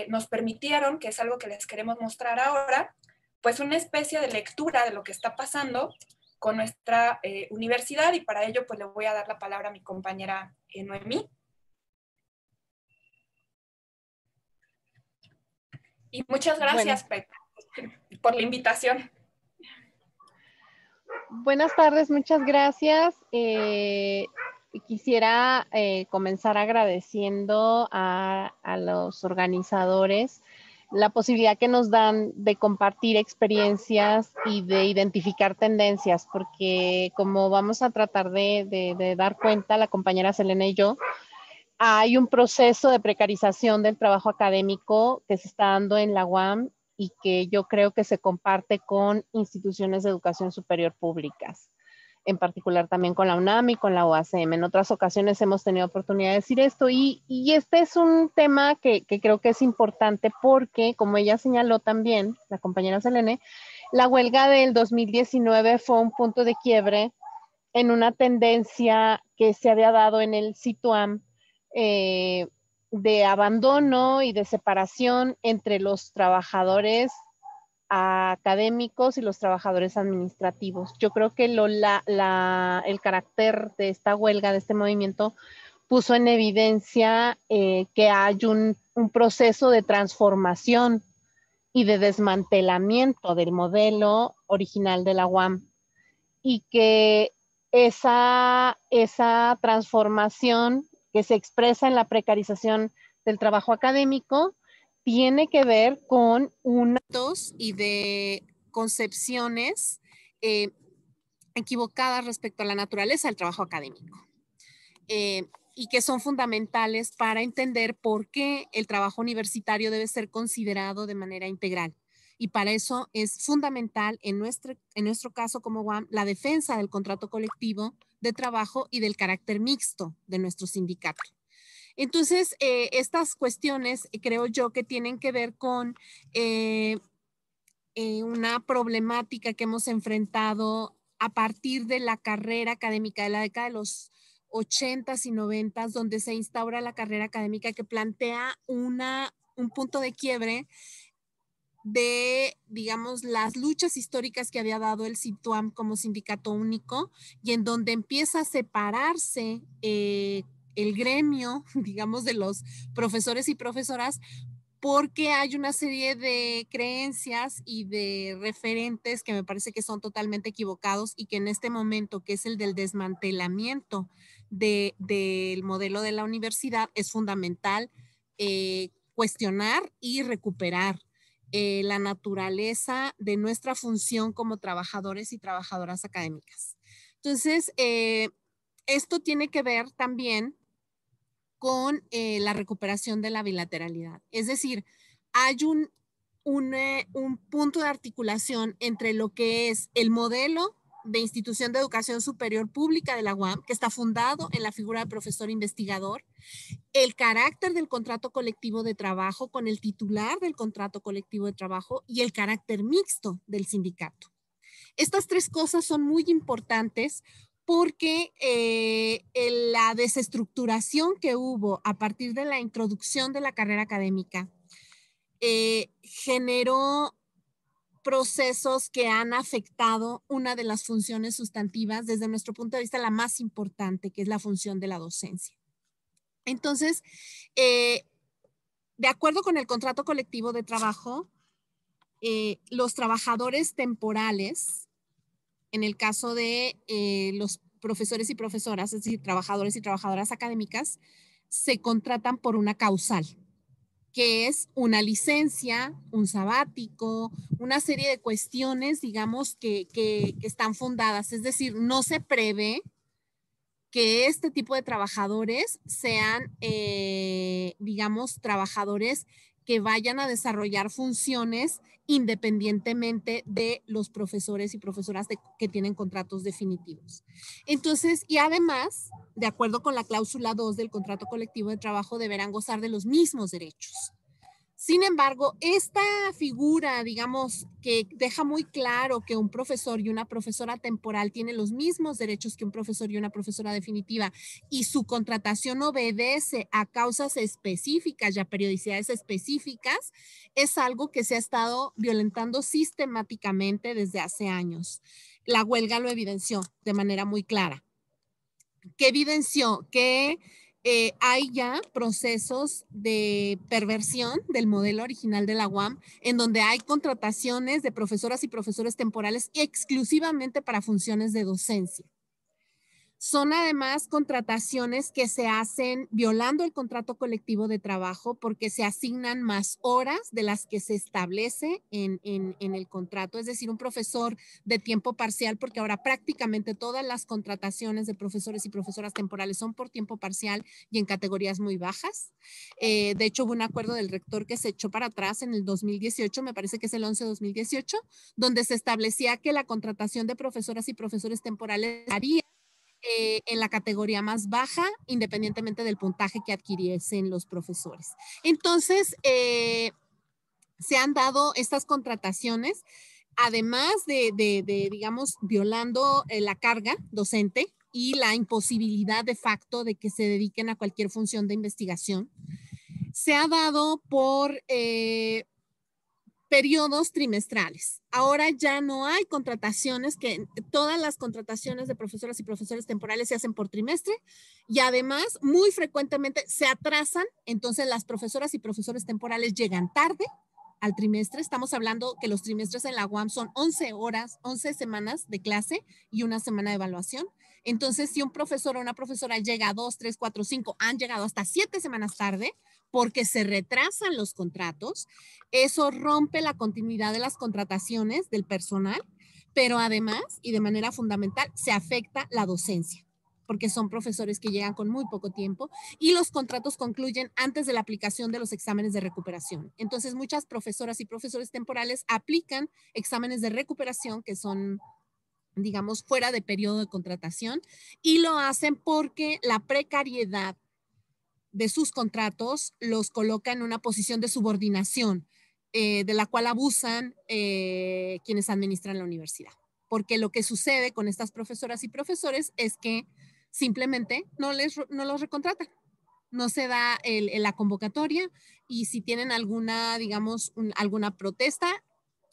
nos permitieron, que es algo que les queremos mostrar ahora, pues una especie de lectura de lo que está pasando con nuestra universidad y para ello pues le voy a dar la palabra a mi compañera Noemí. Y muchas gracias por la invitación. Buenas tardes, muchas gracias. Quisiera comenzar agradeciendo a los organizadores la posibilidad que nos dan de compartir experiencias y de identificar tendencias, porque como vamos a tratar de dar cuenta, la compañera Selena y yo, hay un proceso de precarización del trabajo académico que se está dando en la UAM y que yo creo que se comparte con instituciones de educación superior públicas, en particular también con la UNAM y con la UACM. En otras ocasiones hemos tenido oportunidad de decir esto y este es un tema que creo que es importante porque, como ella señaló también, la compañera Selene, la huelga del 2019 fue un punto de quiebre en una tendencia que se había dado en el CITUAM de abandono y de separación entre los trabajadores académicos y los trabajadores administrativos. Yo creo que el carácter de esta huelga, de este movimiento, puso en evidencia que hay un proceso de transformación y de desmantelamiento del modelo original de la UAM y que esa transformación que se expresa en la precarización del trabajo académico tiene que ver con unos y de concepciones equivocadas respecto a la naturaleza del trabajo académico y que son fundamentales para entender por qué el trabajo universitario debe ser considerado de manera integral. Y para eso es fundamental en nuestro caso como UAM la defensa del contrato colectivo de trabajo y del carácter mixto de nuestro sindicato. Entonces, estas cuestiones creo yo que tienen que ver con una problemática que hemos enfrentado a partir de la carrera académica de la década de los 80s y 90s, donde se instaura la carrera académica que plantea un punto de quiebre de, digamos, las luchas históricas que había dado el CITUAM como sindicato único y en donde empieza a separarse el gremio, digamos, de los profesores y profesoras, porque hay una serie de creencias y de referentes que me parece que son totalmente equivocados y que en este momento, que es el del desmantelamiento del modelo de la universidad, es fundamental cuestionar y recuperar la naturaleza de nuestra función como trabajadores y trabajadoras académicas. Entonces, esto tiene que ver también con la recuperación de la bilateralidad. Es decir, hay un punto de articulación entre lo que es el modelo de institución de educación superior pública de la UAM, que está fundado en la figura del profesor investigador, el carácter del contrato colectivo de trabajo con el titular del contrato colectivo de trabajo y el carácter mixto del sindicato. Estas tres cosas son muy importantes porque la desestructuración que hubo a partir de la introducción de la carrera académica generó procesos que han afectado una de las funciones sustantivas, desde nuestro punto de vista la más importante, que es la función de la docencia. Entonces, de acuerdo con el contrato colectivo de trabajo, los trabajadores temporales, en el caso de los profesores y profesoras, es decir, trabajadores y trabajadoras académicas, se contratan por una causal, que es una licencia, un sabático, una serie de cuestiones, digamos, que están fundadas. Es decir, no se prevé que este tipo de trabajadores sean, digamos, trabajadores que vayan a desarrollar funciones independientemente de los profesores y profesoras que tienen contratos definitivos. Entonces, y además, de acuerdo con la cláusula 2 del contrato colectivo de trabajo, deberán gozar de los mismos derechos. Sin embargo, esta figura, digamos, que deja muy claro que un profesor y una profesora temporal tienen los mismos derechos que un profesor y una profesora definitiva y su contratación obedece a causas específicas y a periodicidades específicas, es algo que se ha estado violentando sistemáticamente desde hace años. La huelga lo evidenció de manera muy clara. ¿Qué evidenció? Que hay ya procesos de perversión del modelo original de la UAM, en donde hay contrataciones de profesoras y profesores temporales exclusivamente para funciones de docencia. Son además contrataciones que se hacen violando el contrato colectivo de trabajo porque se asignan más horas de las que se establece en el contrato. Es decir, un profesor de tiempo parcial, porque ahora prácticamente todas las contrataciones de profesores y profesoras temporales son por tiempo parcial y en categorías muy bajas. De hecho, hubo un acuerdo del rector que se echó para atrás en el 2018, me parece que es el 11-2018, donde se establecía que la contratación de profesoras y profesores temporales haría en la categoría más baja, independientemente del puntaje que adquiriesen los profesores. Entonces, se han dado estas contrataciones, además digamos, violando la carga docente y la imposibilidad de facto de que se dediquen a cualquier función de investigación. Se ha dado por periodos trimestrales. Ahora ya no hay contrataciones, que todas las contrataciones de profesoras y profesores temporales se hacen por trimestre y además muy frecuentemente se atrasan, entonces las profesoras y profesores temporales llegan tarde al trimestre. Estamos hablando que los trimestres en la UAM son 11 horas, 11 semanas de clase y una semana de evaluación. Entonces, si un profesor o una profesora llega 2, 3, 4, 5, han llegado hasta 7 semanas tarde porque se retrasan los contratos, eso rompe la continuidad de las contrataciones del personal, pero además, y de manera fundamental, se afecta la docencia, porque son profesores que llegan con muy poco tiempo y los contratos concluyen antes de la aplicación de los exámenes de recuperación. Entonces, muchas profesoras y profesores temporales aplican exámenes de recuperación que son, digamos, fuera de periodo de contratación y lo hacen porque la precariedad de sus contratos los coloca en una posición de subordinación de la cual abusan quienes administran la universidad. Porque lo que sucede con estas profesoras y profesores es que simplemente no los recontratan. No se da la convocatoria y si tienen alguna, digamos, alguna protesta,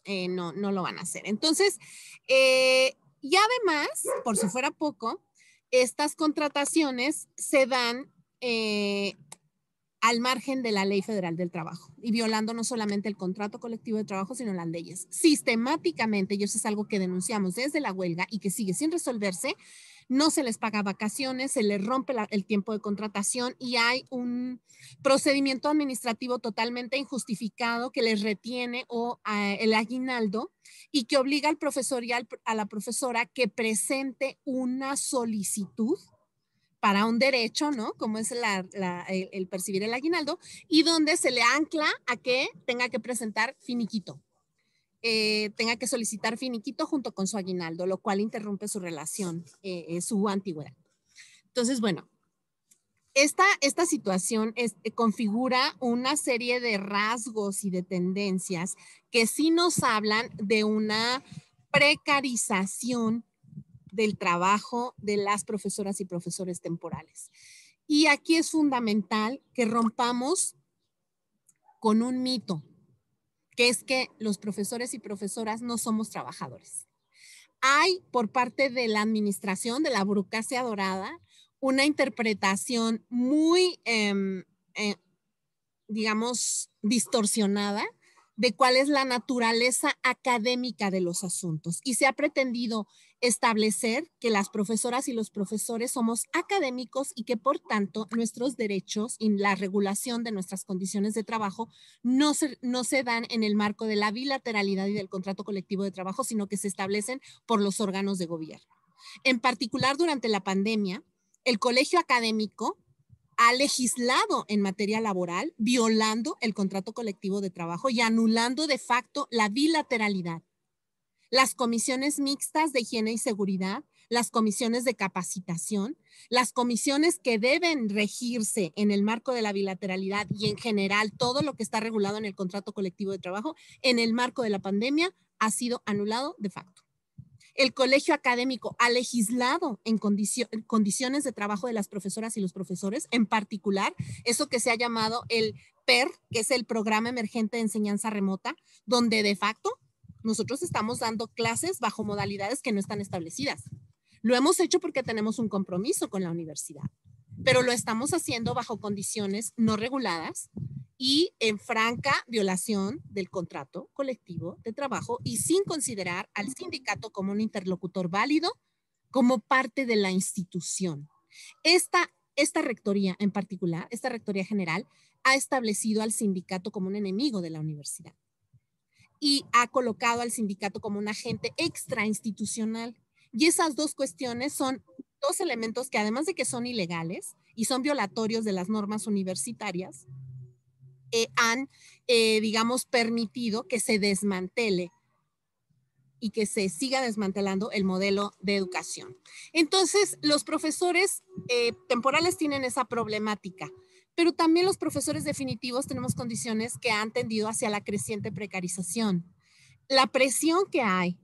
no lo van a hacer. Entonces, y además, por si fuera poco, estas contrataciones se dan al margen de la Ley Federal del Trabajo y violando no solamente el contrato colectivo de trabajo, sino las leyes. Sistemáticamente, y eso es algo que denunciamos desde la huelga y que sigue sin resolverse, no se les paga vacaciones, se les rompe el tiempo de contratación y hay un procedimiento administrativo totalmente injustificado que les retiene el aguinaldo y que obliga al profesor y a la profesora que presente una solicitud para un derecho, ¿no? Como es el percibir el aguinaldo, y donde se le ancla a que tenga que presentar finiquito. Tenga que solicitar finiquito junto con su aguinaldo, lo cual interrumpe su relación, su antigüedad. Entonces, bueno, esta situación configura una serie de rasgos y de tendencias que sí nos hablan de una precarización del trabajo de las profesoras y profesores temporales. Y aquí es fundamental que rompamos con un mito, que es que los profesores y profesoras no somos trabajadores. Hay por parte de la administración, de la burocracia dorada, una interpretación muy, digamos, distorsionada de cuál es la naturaleza académica de los asuntos. Y se ha pretendido establecer que las profesoras y los profesores somos académicos y que por tanto nuestros derechos y la regulación de nuestras condiciones de trabajo no se dan en el marco de la bilateralidad y del contrato colectivo de trabajo, sino que se establecen por los órganos de gobierno. En particular, durante la pandemia, el colegio académico ha legislado en materia laboral, violando el contrato colectivo de trabajo y anulando de facto la bilateralidad. Las comisiones mixtas de higiene y seguridad, las comisiones de capacitación, las comisiones que deben regirse en el marco de la bilateralidad y en general todo lo que está regulado en el contrato colectivo de trabajo, en el marco de la pandemia, ha sido anulado de facto. El colegio académico ha legislado en condiciones de trabajo de las profesoras y los profesores, en particular eso que se ha llamado el PER, que es el Programa Emergente de Enseñanza Remota, donde de facto nosotros estamos dando clases bajo modalidades que no están establecidas. Lo hemos hecho porque tenemos un compromiso con la universidad, pero lo estamos haciendo bajo condiciones no reguladas y en franca violación del contrato colectivo de trabajo y sin considerar al sindicato como un interlocutor válido como parte de la institución. Esta rectoría en particular, esta rectoría general, ha establecido al sindicato como un enemigo de la universidad y ha colocado al sindicato como un agente extrainstitucional. Y esas dos cuestiones son dos elementos que, además de que son ilegales y son violatorios de las normas universitarias, han, digamos, permitido que se desmantele y que se siga desmantelando el modelo de educación. Entonces, los profesores temporales tienen esa problemática, pero también los profesores definitivos tenemos condiciones que han tendido hacia la creciente precarización. La presión que hay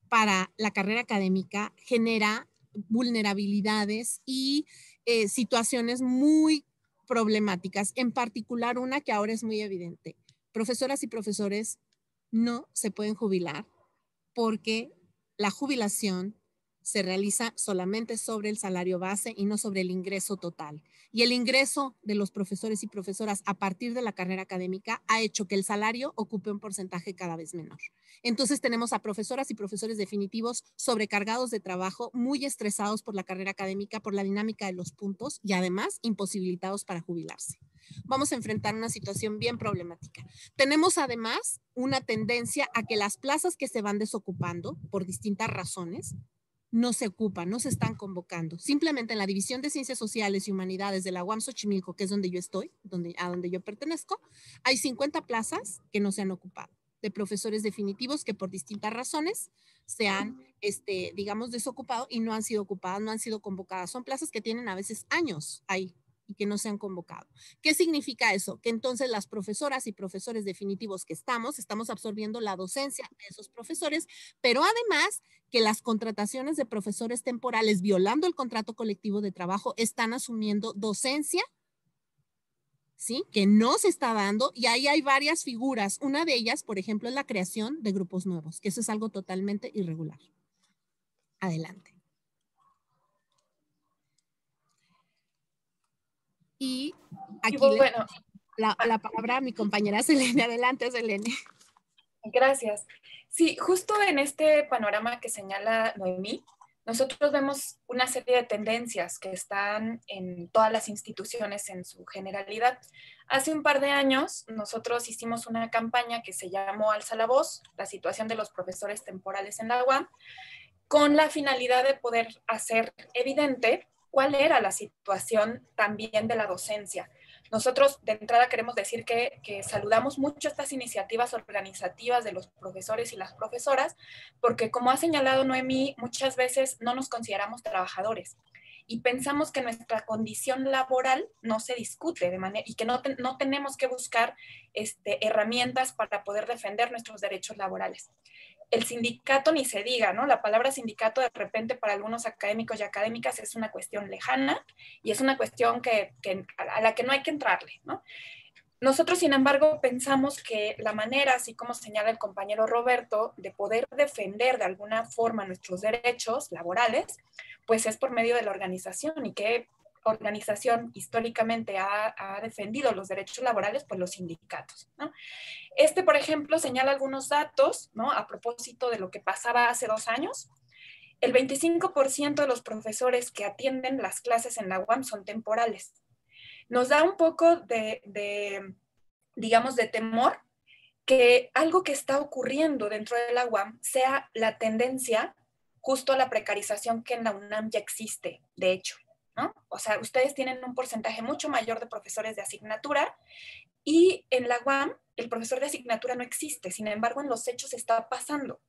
para la carrera académica genera vulnerabilidades y situaciones muy problemáticas, en particular una que ahora es muy evidente. Profesoras y profesores no se pueden jubilar porque la jubilación se realiza solamente sobre el salario base y no sobre el ingreso total. Y el ingreso de los profesores y profesoras a partir de la carrera académica ha hecho que el salario ocupe un porcentaje cada vez menor. Entonces tenemos a profesoras y profesores definitivos sobrecargados de trabajo, muy estresados por la carrera académica, por la dinámica de los puntos y además imposibilitados para jubilarse. Vamos a enfrentar una situación bien problemática. Tenemos además una tendencia a que las plazas que se van desocupando por distintas razones no se ocupan, no se están convocando. Simplemente en la División de Ciencias Sociales y Humanidades de la UAM Xochimilco, que es donde yo estoy, a donde yo pertenezco, hay 50 plazas que no se han ocupado, de profesores definitivos que por distintas razones se han, digamos, desocupado y no han sido ocupadas, no han sido convocadas. Son plazas que tienen a veces años ahí y que no se han convocado. ¿Qué significa eso? Que entonces las profesoras y profesores definitivos que estamos absorbiendo la docencia de esos profesores, pero además que las contrataciones de profesores temporales violando el contrato colectivo de trabajo están asumiendo docencia, ¿sí? Que no se está dando, y ahí hay varias figuras. Una de ellas, por ejemplo, es la creación de grupos nuevos, que eso es algo totalmente irregular. Adelante. Y aquí bueno, la palabra a mi compañera Selene. Adelante, Selene. Gracias. Sí, justo en este panorama que señala Noemí, nosotros vemos una serie de tendencias que están en todas las instituciones en su generalidad. Hace un par de años nosotros hicimos una campaña que se llamó Alza la Voz, la situación de los profesores temporales en la UAM, con la finalidad de poder hacer evidente cuál era la situación también de la docencia. Nosotros de entrada queremos decir que saludamos mucho estas iniciativas organizativas de los profesores y las profesoras, porque como ha señalado Noemí, muchas veces no nos consideramos trabajadores y pensamos que nuestra condición laboral no se discute de manera y que no tenemos que buscar herramientas para poder defender nuestros derechos laborales. El sindicato ni se diga, ¿no? La palabra sindicato de repente para algunos académicos y académicas es una cuestión lejana y es una cuestión a la que no hay que entrarle, ¿no? Nosotros, sin embargo, pensamos que la manera, así como señala el compañero Roberto, de poder defender de alguna forma nuestros derechos laborales, pues es por medio de la organización. ¿Y qué organización históricamente ha defendido los derechos laborales? Pues los sindicatos, ¿no? Por ejemplo, señala algunos datos, ¿no? A propósito de lo que pasaba hace 2 años. El 25% de los profesores que atienden las clases en la UAM son temporales. Nos da un poco digamos, de temor que algo que está ocurriendo dentro de la UAM sea la tendencia justo a la precarización que en la UNAM ya existe, de hecho, ¿no? O sea, ustedes tienen un porcentaje mucho mayor de profesores de asignatura y en la UAM el profesor de asignatura no existe, sin embargo en los hechos está pasando.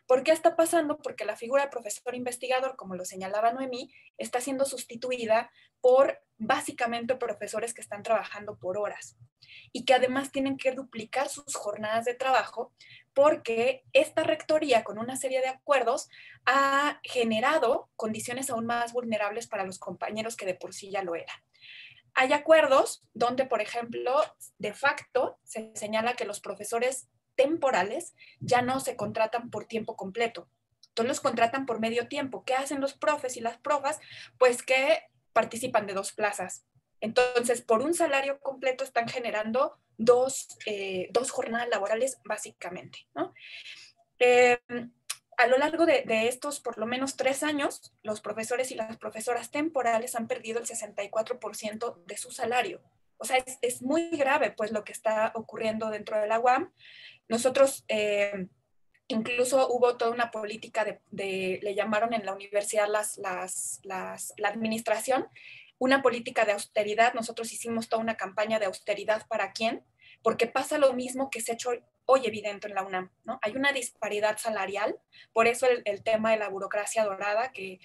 ¿Por qué está pasando? Porque la figura de profesor investigador, como lo señalaba Noemí, está siendo sustituida por básicamente profesores que están trabajando por horas y que además tienen que duplicar sus jornadas de trabajo porque esta rectoría con una serie de acuerdos ha generado condiciones aún más vulnerables para los compañeros que de por sí ya lo eran. Hay acuerdos donde, por ejemplo, de facto se señala que los profesores temporales ya no se contratan por tiempo completo. Entonces los contratan por medio tiempo. ¿Qué hacen los profes y las profas? Pues que participan de 2 plazas. Entonces, por un salario completo están generando 2 jornadas laborales básicamente, ¿no? a lo largo de estos por lo menos 3 años, los profesores y las profesoras temporales han perdido el 64% de su salario. O sea, es muy grave pues lo que está ocurriendo dentro de la UAM. Nosotros, incluso hubo toda una política le llamaron en la universidad la administración, una política de austeridad. Nosotros hicimos toda una campaña de austeridad. ¿Para quién? Porque pasa lo mismo que se ha hecho hoy evidente en la UNAM, ¿no? Hay una disparidad salarial, por eso el tema de la burocracia dorada, que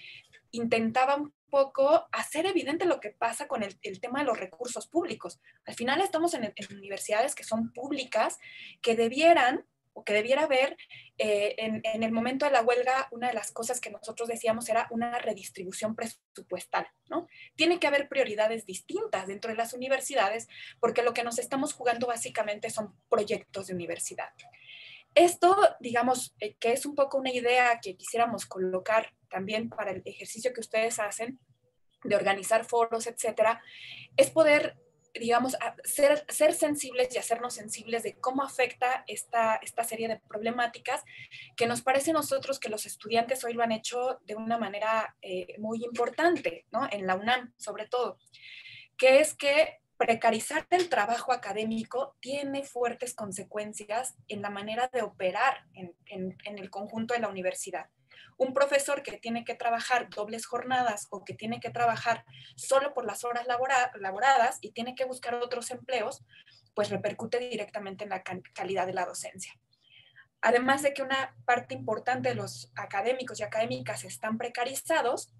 intentaba un poco hacer evidente lo que pasa con el tema de los recursos públicos. Al final estamos en universidades que son públicas, que debieran o que debiera haber, en el momento de la huelga, una de las cosas que nosotros decíamos era una redistribución presupuestal, ¿no? Tiene que haber prioridades distintas dentro de las universidades, porque lo que nos estamos jugando básicamente son proyectos de universidad. Esto, digamos, que es un poco una idea que quisiéramos colocar también para el ejercicio que ustedes hacen, de organizar foros, etcétera, es poder, digamos, ser sensibles y hacernos sensibles de cómo afecta esta serie de problemáticas que nos parece a nosotros que los estudiantes hoy lo han hecho de una manera muy importante, ¿no? En la UNAM, sobre todo, que es que precarizar el trabajo académico tiene fuertes consecuencias en la manera de operar en el conjunto de la universidad. Un profesor que tiene que trabajar dobles jornadas o que tiene que trabajar solo por las horas laboradas y tiene que buscar otros empleos, pues repercute directamente en la calidad de la docencia. Además de que una parte importante de los académicos y académicas están precarizados,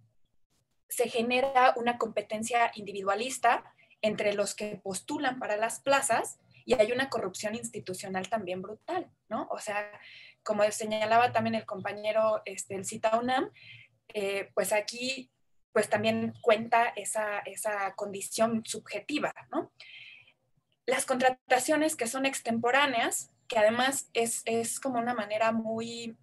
se genera una competencia individualista entre los que postulan para las plazas y hay una corrupción institucional también brutal, ¿no? O sea, como señalaba también el compañero el CITA UNAM, pues aquí pues también cuenta esa condición subjetiva, ¿no? Las contrataciones que son extemporáneas, que además es como una manera muy,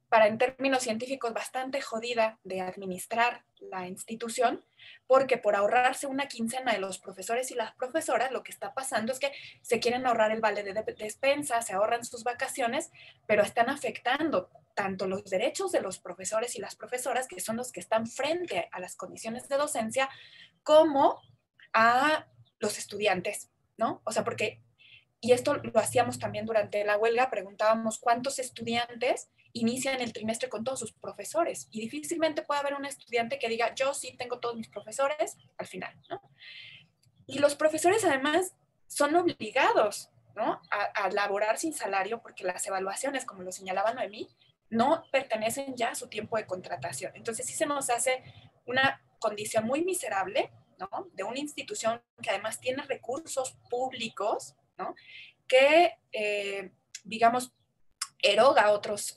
para en términos científicos, bastante jodida de administrar la institución, porque por ahorrarse una quincena de los profesores y las profesoras, lo que está pasando es que se quieren ahorrar el vale de despensa, se ahorran sus vacaciones, pero están afectando tanto los derechos de los profesores y las profesoras, que son los que están frente a las condiciones de docencia, como a los estudiantes, ¿no? O sea, porque, y esto lo hacíamos también durante la huelga, preguntábamos cuántos estudiantes inician el trimestre con todos sus profesores, y difícilmente puede haber un estudiante que diga, yo sí tengo todos mis profesores al final, ¿no? Y los profesores además son obligados, ¿no? a laborar sin salario, porque las evaluaciones, como lo señalaba Noemí, no pertenecen ya a su tiempo de contratación. Entonces sí se nos hace una condición muy miserable, ¿no? De una institución que además tiene recursos públicos, ¿no? Que, digamos, eroga otros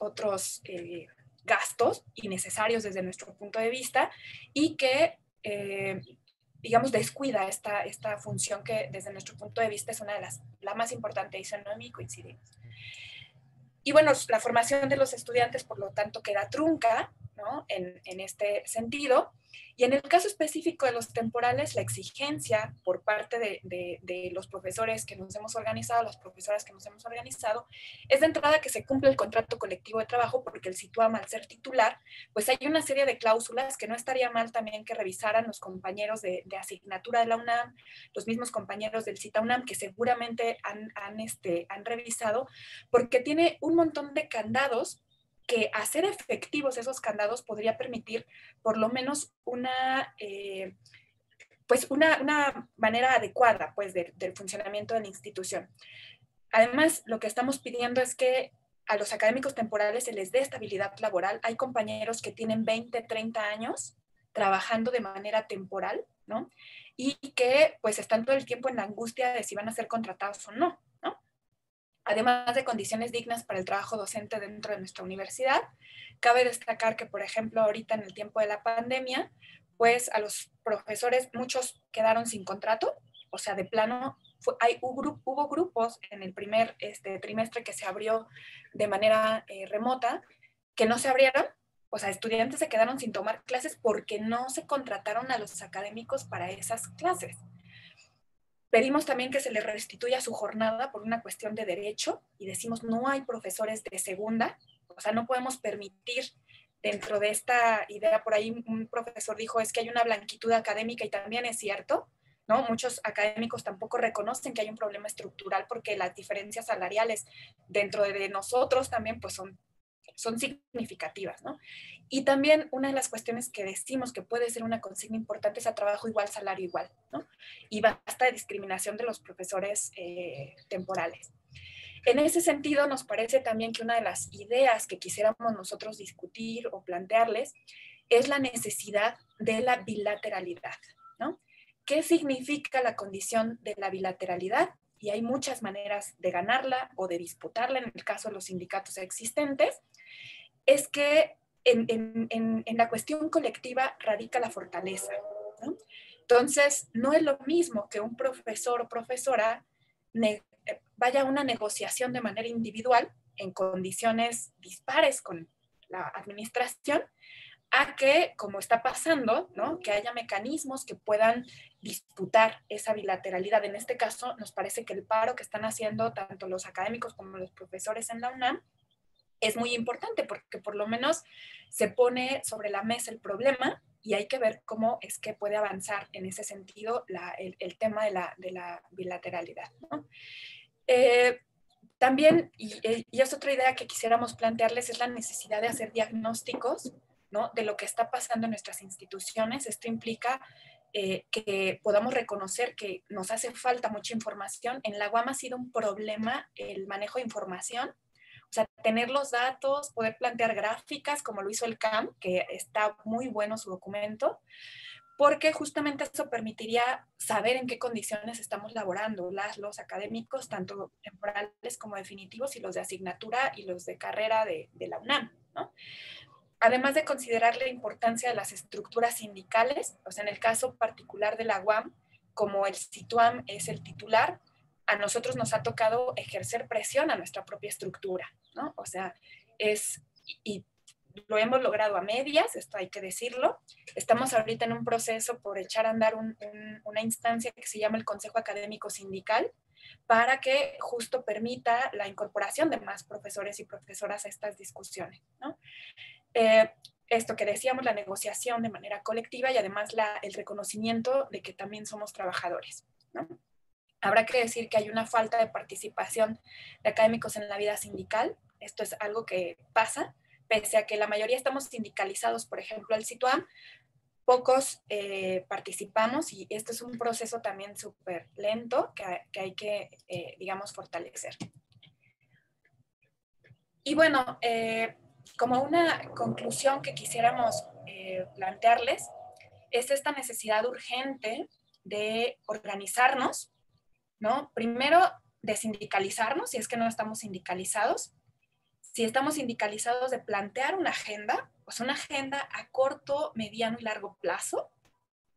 gastos innecesarios desde nuestro punto de vista y que, digamos, descuida esta función que desde nuestro punto de vista es una de la más importante, dice Noemí, coincidimos. Y bueno, la formación de los estudiantes, por lo tanto, queda trunca, ¿no? En este sentido. Y en el caso específico de los temporales, la exigencia por parte de los profesores que nos hemos organizado, las profesoras que nos hemos organizado, es de entrada que se cumple el contrato colectivo de trabajo, porque el CITUAM, al ser titular, pues hay una serie de cláusulas que no estaría mal también que revisaran los compañeros de asignatura de la UNAM, los mismos compañeros del CITA UNAM, que seguramente han revisado, porque tiene un montón de candados que hacer efectivos esos candados podría permitir por lo menos una manera adecuada pues, del funcionamiento de la institución. Además, lo que estamos pidiendo es que a los académicos temporales se les dé estabilidad laboral. Hay compañeros que tienen 20, 30 años trabajando de manera temporal, ¿no? Y que pues están todo el tiempo en la angustia de si van a ser contratados o no, ¿no? Además de condiciones dignas para el trabajo docente dentro de nuestra universidad. Cabe destacar que, por ejemplo, ahorita en el tiempo de la pandemia, pues a los profesores, muchos quedaron sin contrato, o sea, de plano, hubo grupos en el primer trimestre que se abrió de manera remota, que no se abrieron, o sea, estudiantes se quedaron sin tomar clases porque no se contrataron a los académicos para esas clases. Pedimos también que se les restituya su jornada por una cuestión de derecho y decimos no hay profesores de segunda, O sea, no podemos permitir dentro de esta idea, por ahí un profesor dijo, es que hay una blanquitud académica y también es cierto, ¿no? Muchos académicos tampoco reconocen que hay un problema estructural porque las diferencias salariales dentro de nosotros también pues son significativas, ¿no? Y también una de las cuestiones que decimos que puede ser una consigna importante es a trabajo igual, salario igual, ¿no? Y basta de discriminación de los profesores temporales. En ese sentido, nos parece también que una de las ideas que quisiéramos nosotros discutir o plantearles es la necesidad de la bilateralidad, ¿no? ¿Qué significa la condición de la bilateralidad? Y hay muchas maneras de ganarla o de disputarla en el caso de los sindicatos existentes. Es que en la cuestión colectiva radica la fortaleza, ¿no? Entonces, no es lo mismo que un profesor o profesora vaya a una negociación de manera individual en condiciones dispares con la administración, a que, como está pasando, ¿no? Que haya mecanismos que puedan disputar esa bilateralidad. En este caso, nos parece que el paro que están haciendo tanto los académicos como los profesores en la UNAM es muy importante porque por lo menos se pone sobre la mesa el problema y hay que ver cómo es que puede avanzar en ese sentido el tema de la bilateralidad, ¿no? También, y es otra idea que quisiéramos plantearles, es la necesidad de hacer diagnósticos, ¿no? De lo que está pasando en nuestras instituciones. Esto implica que podamos reconocer que nos hace falta mucha información. En la UAM ha sido un problema el manejo de información. O sea, tener los datos, poder plantear gráficas, como lo hizo el CAM, que está muy bueno su documento, porque justamente eso permitiría saber en qué condiciones estamos laborando los académicos, tanto temporales como definitivos, y los de asignatura y los de carrera de la UNAM, ¿no? Además de considerar la importancia de las estructuras sindicales, o sea, en el caso particular de la UAM, como el CITUAM es el titular, a nosotros nos ha tocado ejercer presión a nuestra propia estructura, ¿no? O sea, y lo hemos logrado a medias, esto hay que decirlo. Estamos ahorita en un proceso por echar a andar una instancia que se llama el Consejo Académico Sindical, para que justo permita la incorporación de más profesores y profesoras a estas discusiones, ¿no? Esto que decíamos, la negociación de manera colectiva y además el reconocimiento de que también somos trabajadores, ¿no? Habrá que decir que hay una falta de participación de académicos en la vida sindical. Esto es algo que pasa, pese a que la mayoría estamos sindicalizados, por ejemplo, el CITUAM, pocos participamos y esto es un proceso también súper lento que hay que, digamos, fortalecer. Y bueno, como una conclusión que quisiéramos plantearles, es esta necesidad urgente de organizarnos, ¿no? Primero, de sindicalizarnos, si es que no estamos sindicalizados. Si estamos sindicalizados, de plantear una agenda, pues una agenda a corto, mediano y largo plazo,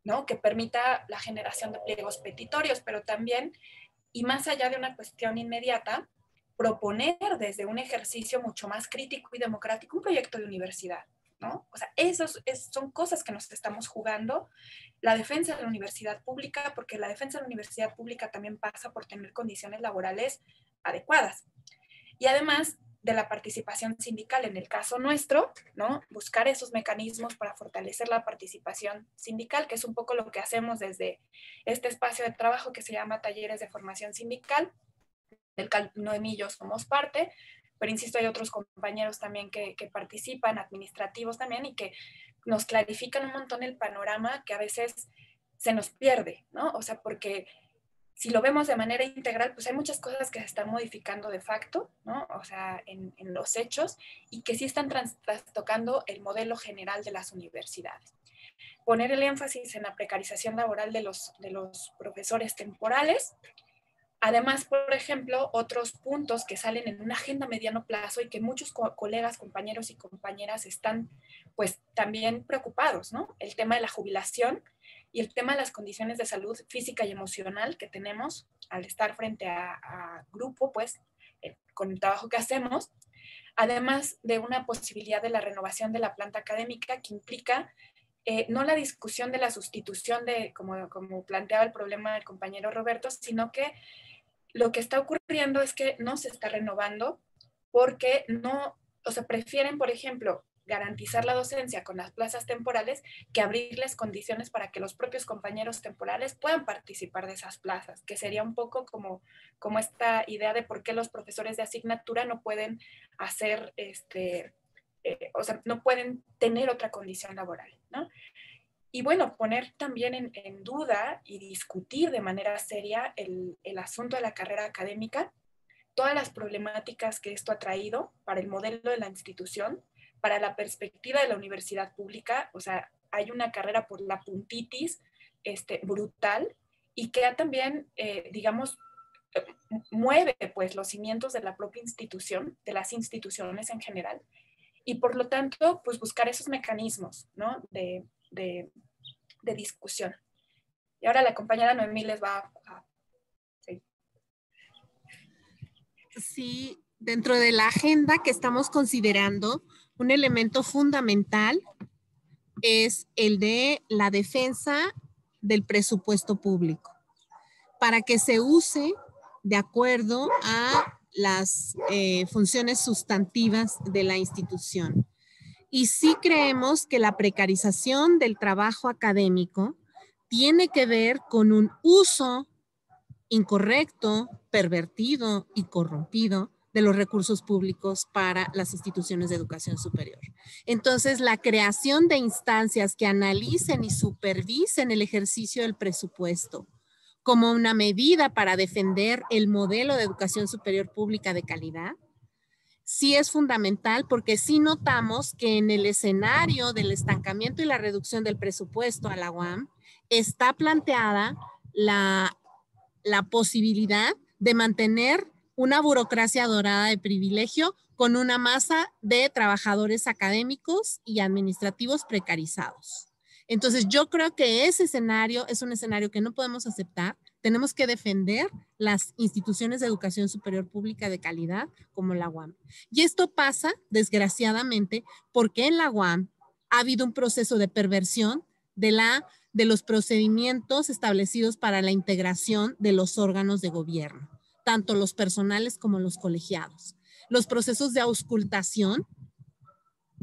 ¿no? Que permita la generación de pliegos petitorios, pero también, y más allá de una cuestión inmediata, proponer desde un ejercicio mucho más crítico y democrático un proyecto de universidad, ¿no? O sea, son cosas que nos estamos jugando. La defensa de la universidad pública, porque la defensa de la universidad pública también pasa por tener condiciones laborales adecuadas. Y además de la participación sindical, en el caso nuestro, ¿no? Buscar esos mecanismos para fortalecer la participación sindical, que es un poco lo que hacemos desde este espacio de trabajo que se llama Talleres de Formación Sindical, del cual Noemí y yo somos parte, pero insisto, hay otros compañeros también que participan, administrativos también, y que nos clarifican un montón el panorama que a veces se nos pierde, ¿no? O sea, porque si lo vemos de manera integral, pues hay muchas cosas que se están modificando de facto, ¿no? O sea, en los hechos, y que sí están trastocando el modelo general de las universidades. Poner el énfasis en la precarización laboral de los profesores temporales. Además, por ejemplo, otros puntos que salen en una agenda a mediano plazo y que muchos colegas, compañeros y compañeras están pues también preocupados, ¿no? El tema de la jubilación y el tema de las condiciones de salud física y emocional que tenemos al estar frente a grupo, pues, con el trabajo que hacemos, además de una posibilidad de la renovación de la planta académica que implica no la discusión de la sustitución de, como planteaba el problema del compañero Roberto, sino que lo que está ocurriendo es que no se está renovando porque no o sea, prefieren, por ejemplo, garantizar la docencia con las plazas temporales que abrirles condiciones para que los propios compañeros temporales puedan participar de esas plazas, que sería un poco como esta idea de por qué los profesores de asignatura no pueden hacer, o sea, no pueden tener otra condición laboral, ¿no? Y bueno, poner también en duda y discutir de manera seria el asunto de la carrera académica, todas las problemáticas que esto ha traído para el modelo de la institución, para la perspectiva de la universidad pública. O sea, hay una carrera por la puntitis brutal y que también, digamos, mueve pues los cimientos de la propia institución, de las instituciones en general, y por lo tanto, pues buscar esos mecanismos, ¿no? de discusión. Y ahora la compañera Noemí les va a... Sí. Sí, dentro de la agenda que estamos considerando, un elemento fundamental es el de la defensa del presupuesto público, para que se use de acuerdo a las funciones sustantivas de la institución. Y sí creemos que la precarización del trabajo académico tiene que ver con un uso incorrecto, pervertido y corrompido de los recursos públicos para las instituciones de educación superior. Entonces, la creación de instancias que analicen y supervisen el ejercicio del presupuesto como una medida para defender el modelo de educación superior pública de calidad, sí es fundamental, porque sí notamos que en el escenario del estancamiento y la reducción del presupuesto a la UAM está planteada la posibilidad de mantener una burocracia dorada de privilegio con una masa de trabajadores académicos y administrativos precarizados. Entonces, yo creo que ese escenario es un escenario que no podemos aceptar. Tenemos que defender las instituciones de educación superior pública de calidad como la UAM. Y esto pasa, desgraciadamente, porque en la UAM ha habido un proceso de perversión de los procedimientos establecidos para la integración de los órganos de gobierno, tanto los personales como los colegiados. Los procesos de auscultación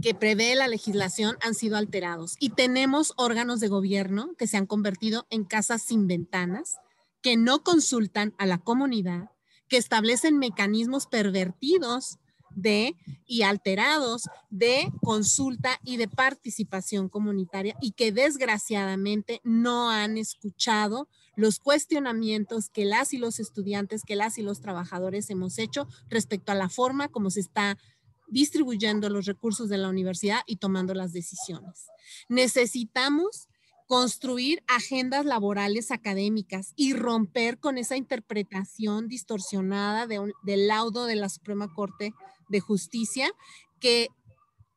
que prevé la legislación han sido alterados y tenemos órganos de gobierno que se han convertido en casas sin ventanas, que no consultan a la comunidad, que establecen mecanismos pervertidos y alterados de consulta y de participación comunitaria, y que desgraciadamente no han escuchado los cuestionamientos que las y los estudiantes, que las y los trabajadores hemos hecho respecto a la forma como se está distribuyendo los recursos de la universidad y tomando las decisiones. Necesitamos construir agendas laborales académicas y romper con esa interpretación distorsionada del laudo de la Suprema Corte de Justicia, que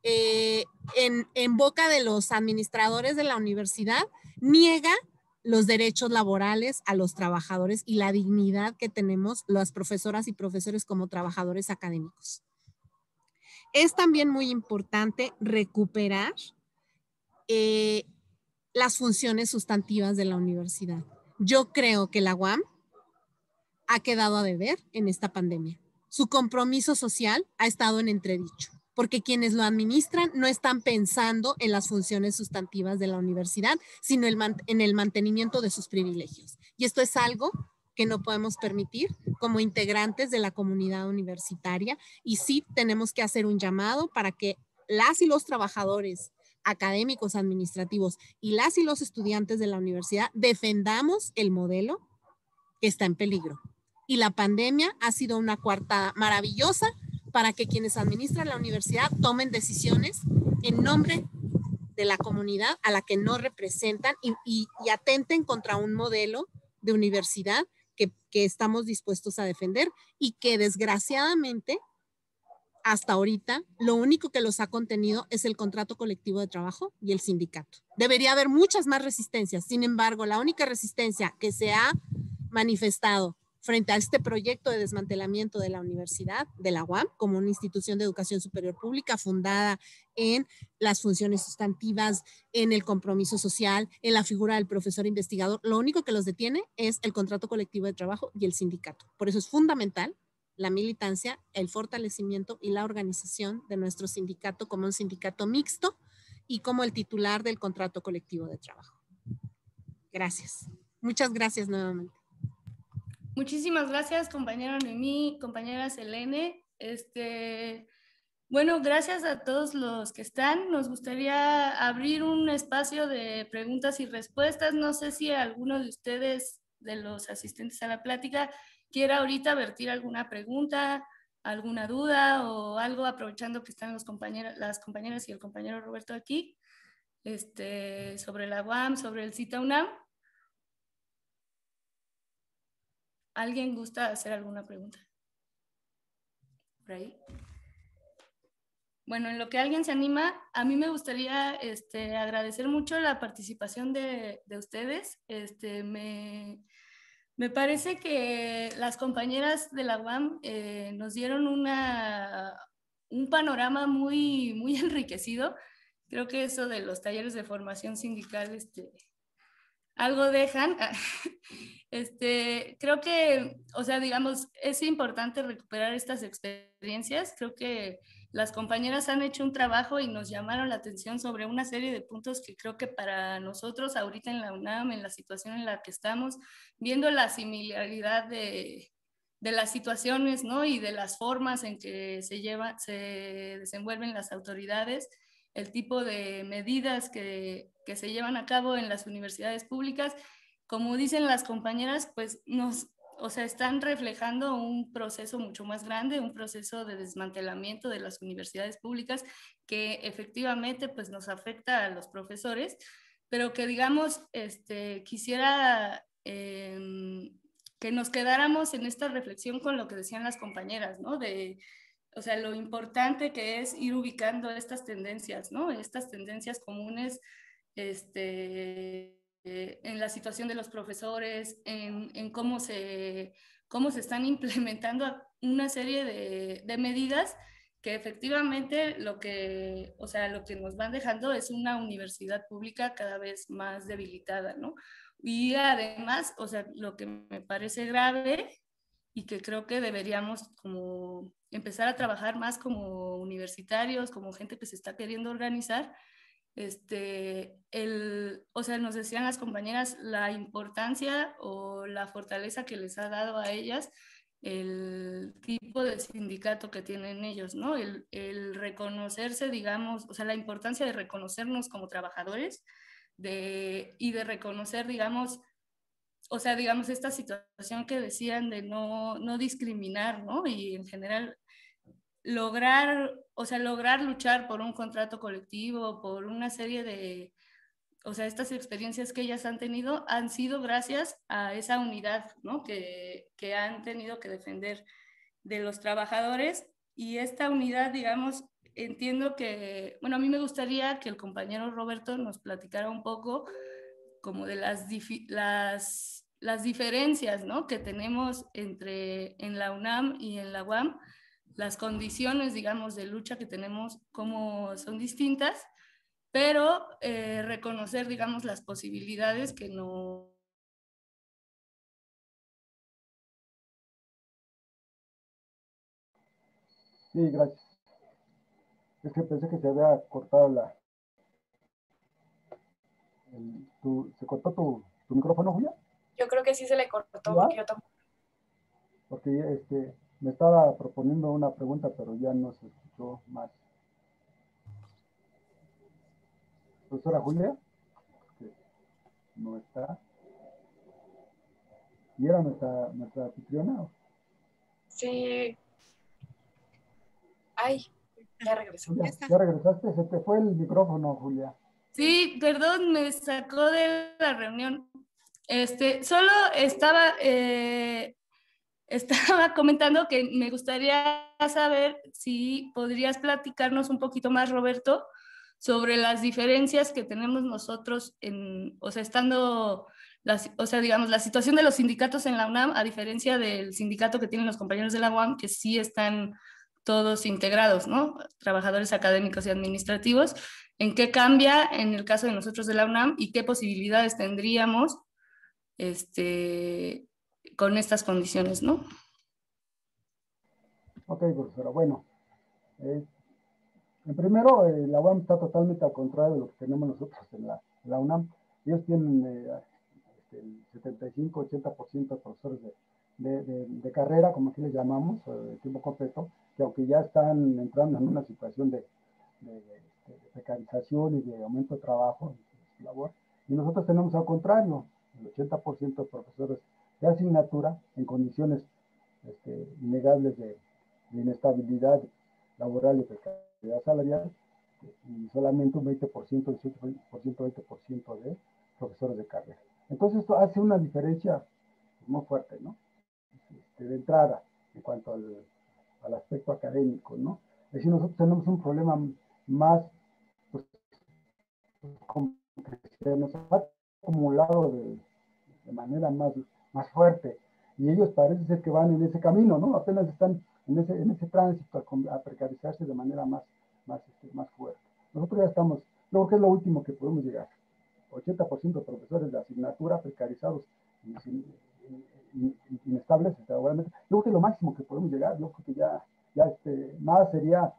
en boca de los administradores de la universidad niega los derechos laborales a los trabajadores y la dignidad que tenemos las profesoras y profesores como trabajadores académicos. Es también muy importante recuperar las funciones sustantivas de la universidad. Yo creo que la UAM ha quedado a deber en esta pandemia. Su compromiso social ha estado en entredicho, porque quienes lo administran no están pensando en las funciones sustantivas de la universidad, sino en el mantenimiento de sus privilegios. Y esto es algo que no podemos permitir como integrantes de la comunidad universitaria, y sí tenemos que hacer un llamado para que las y los trabajadores académicos, administrativos y las y los estudiantes de la universidad defendamos el modelo que está en peligro. Y la pandemia ha sido una coartada maravillosa para que quienes administran la universidad tomen decisiones en nombre de la comunidad a la que no representan y atenten contra un modelo de universidad que estamos dispuestos a defender, y que desgraciadamente hasta ahorita lo único que los ha contenido es el contrato colectivo de trabajo y el sindicato. Debería haber muchas más resistencias. Sin embargo, la única resistencia que se ha manifestado frente a este proyecto de desmantelamiento de la universidad, de la UAM, como una institución de educación superior pública fundada en las funciones sustantivas, en el compromiso social, en la figura del profesor investigador, lo único que los detiene es el contrato colectivo de trabajo y el sindicato. Por eso es fundamental la militancia, el fortalecimiento y la organización de nuestro sindicato como un sindicato mixto y como el titular del contrato colectivo de trabajo. Gracias. Muchas gracias nuevamente. Muchísimas gracias, compañera Noemí, compañera Selene. Bueno, gracias a todos los que están. Nos gustaría abrir un espacio de preguntas y respuestas. No sé si alguno de ustedes, de los asistentes a la plática, quiera ahorita vertir alguna pregunta, alguna duda o algo, aprovechando que están las compañeras y el compañero Roberto aquí, sobre la UAM, sobre el CITA UNAM. ¿Alguien gusta hacer alguna pregunta? Por ahí. Bueno, en lo que alguien se anima, a mí me gustaría agradecer mucho la participación de ustedes. Me parece que las compañeras de la UAM nos dieron un panorama muy, muy enriquecido. Creo que eso de los talleres de formación sindical, algo dejan. Creo que, o sea, digamos, es importante recuperar estas experiencias. Creo que las compañeras han hecho un trabajo y nos llamaron la atención sobre una serie de puntos que creo que para nosotros ahorita en la UNAM, en la situación en la que estamos, viendo la similaridad de las situaciones, ¿no? Y de las formas en que se desenvuelven las autoridades, el tipo de medidas que se llevan a cabo en las universidades públicas, como dicen las compañeras, pues están reflejando un proceso mucho más grande, un proceso de desmantelamiento de las universidades públicas que efectivamente pues nos afecta a los profesores, pero que digamos, quisiera que nos quedáramos en esta reflexión con lo que decían las compañeras, ¿no? O sea, lo importante que es ir ubicando estas tendencias, ¿no? Estas tendencias comunes, en la situación de los profesores, en cómo se están implementando una serie de medidas que efectivamente lo que nos van dejando es una universidad pública cada vez más debilitada, ¿no? Y además, o sea, lo que me parece grave y que creo que deberíamos como empezar a trabajar más como universitarios, como gente que se está queriendo organizar, o sea, nos decían las compañeras la importancia o la fortaleza que les ha dado a ellas el tipo de sindicato que tienen ellos, ¿no? El reconocerse, digamos, o sea, la importancia de reconocernos como trabajadores y de reconocer, digamos, o sea, digamos, esta situación que decían de no discriminar, ¿no? Y en general lograr luchar por un contrato colectivo, por una serie de, o sea, estas experiencias que ellas han tenido han sido gracias a esa unidad, ¿no? Que han tenido que defender de los trabajadores. Y esta unidad, digamos, entiendo que, bueno, a mí me gustaría que el compañero Roberto nos platicara un poco como de las diferencias, ¿no? Que tenemos en la UNAM y en la UAM, las condiciones, digamos, de lucha que tenemos, como son distintas, pero reconocer, digamos, las posibilidades que no. Sí, gracias. Es que pensé que se había cortado ¿se cortó tu micrófono, Julia? Yo creo que sí se le cortó porque yo tampoco. Porque me estaba proponiendo una pregunta, pero ya no se escuchó más. Profesora Julia, que no está. ¿Y era nuestra anfitriona? Sí. Ay, ya regresó. Julia, ¿ya regresaste? Se te fue el micrófono, Julia. Sí, perdón, me sacó de la reunión. Solo estaba comentando que me gustaría saber si podrías platicarnos un poquito más, Roberto, sobre las diferencias que tenemos nosotros digamos, la situación de los sindicatos en la UNAM, a diferencia del sindicato que tienen los compañeros de la UAM, que sí están todos integrados, ¿no? Trabajadores académicos y administrativos. ¿En qué cambia en el caso de nosotros de la UNAM y qué posibilidades tendríamos con estas condiciones, ¿no? Ok, profesora. Bueno, en primero, la UAM está totalmente al contrario de lo que tenemos nosotros en la UNAM. Ellos tienen el 75-80% de profesores de carrera, como aquí les llamamos, de tiempo completo, que aunque ya están entrando en una situación de precarización y de aumento de trabajo, de labor, y nosotros tenemos al contrario, el 80% de profesores de asignatura en condiciones innegables de inestabilidad laboral y precariedad salarial, y solamente un 20%, 18%, 20% de profesores de carrera. Entonces esto hace una diferencia muy fuerte, ¿no? De entrada, en cuanto al aspecto académico, ¿no? Es decir, nosotros tenemos un problema más, pues, como que se nos ha acumulado de manera más fuerte, y ellos parece ser que van en ese camino, ¿no? Apenas están en ese tránsito a precarizarse de manera más fuerte. Nosotros ya estamos, yo creo que es lo último que podemos llegar. 80% de profesores de asignatura precarizados inestables, seguramente. Yo creo que es lo máximo que podemos llegar. Yo creo que ya nada sería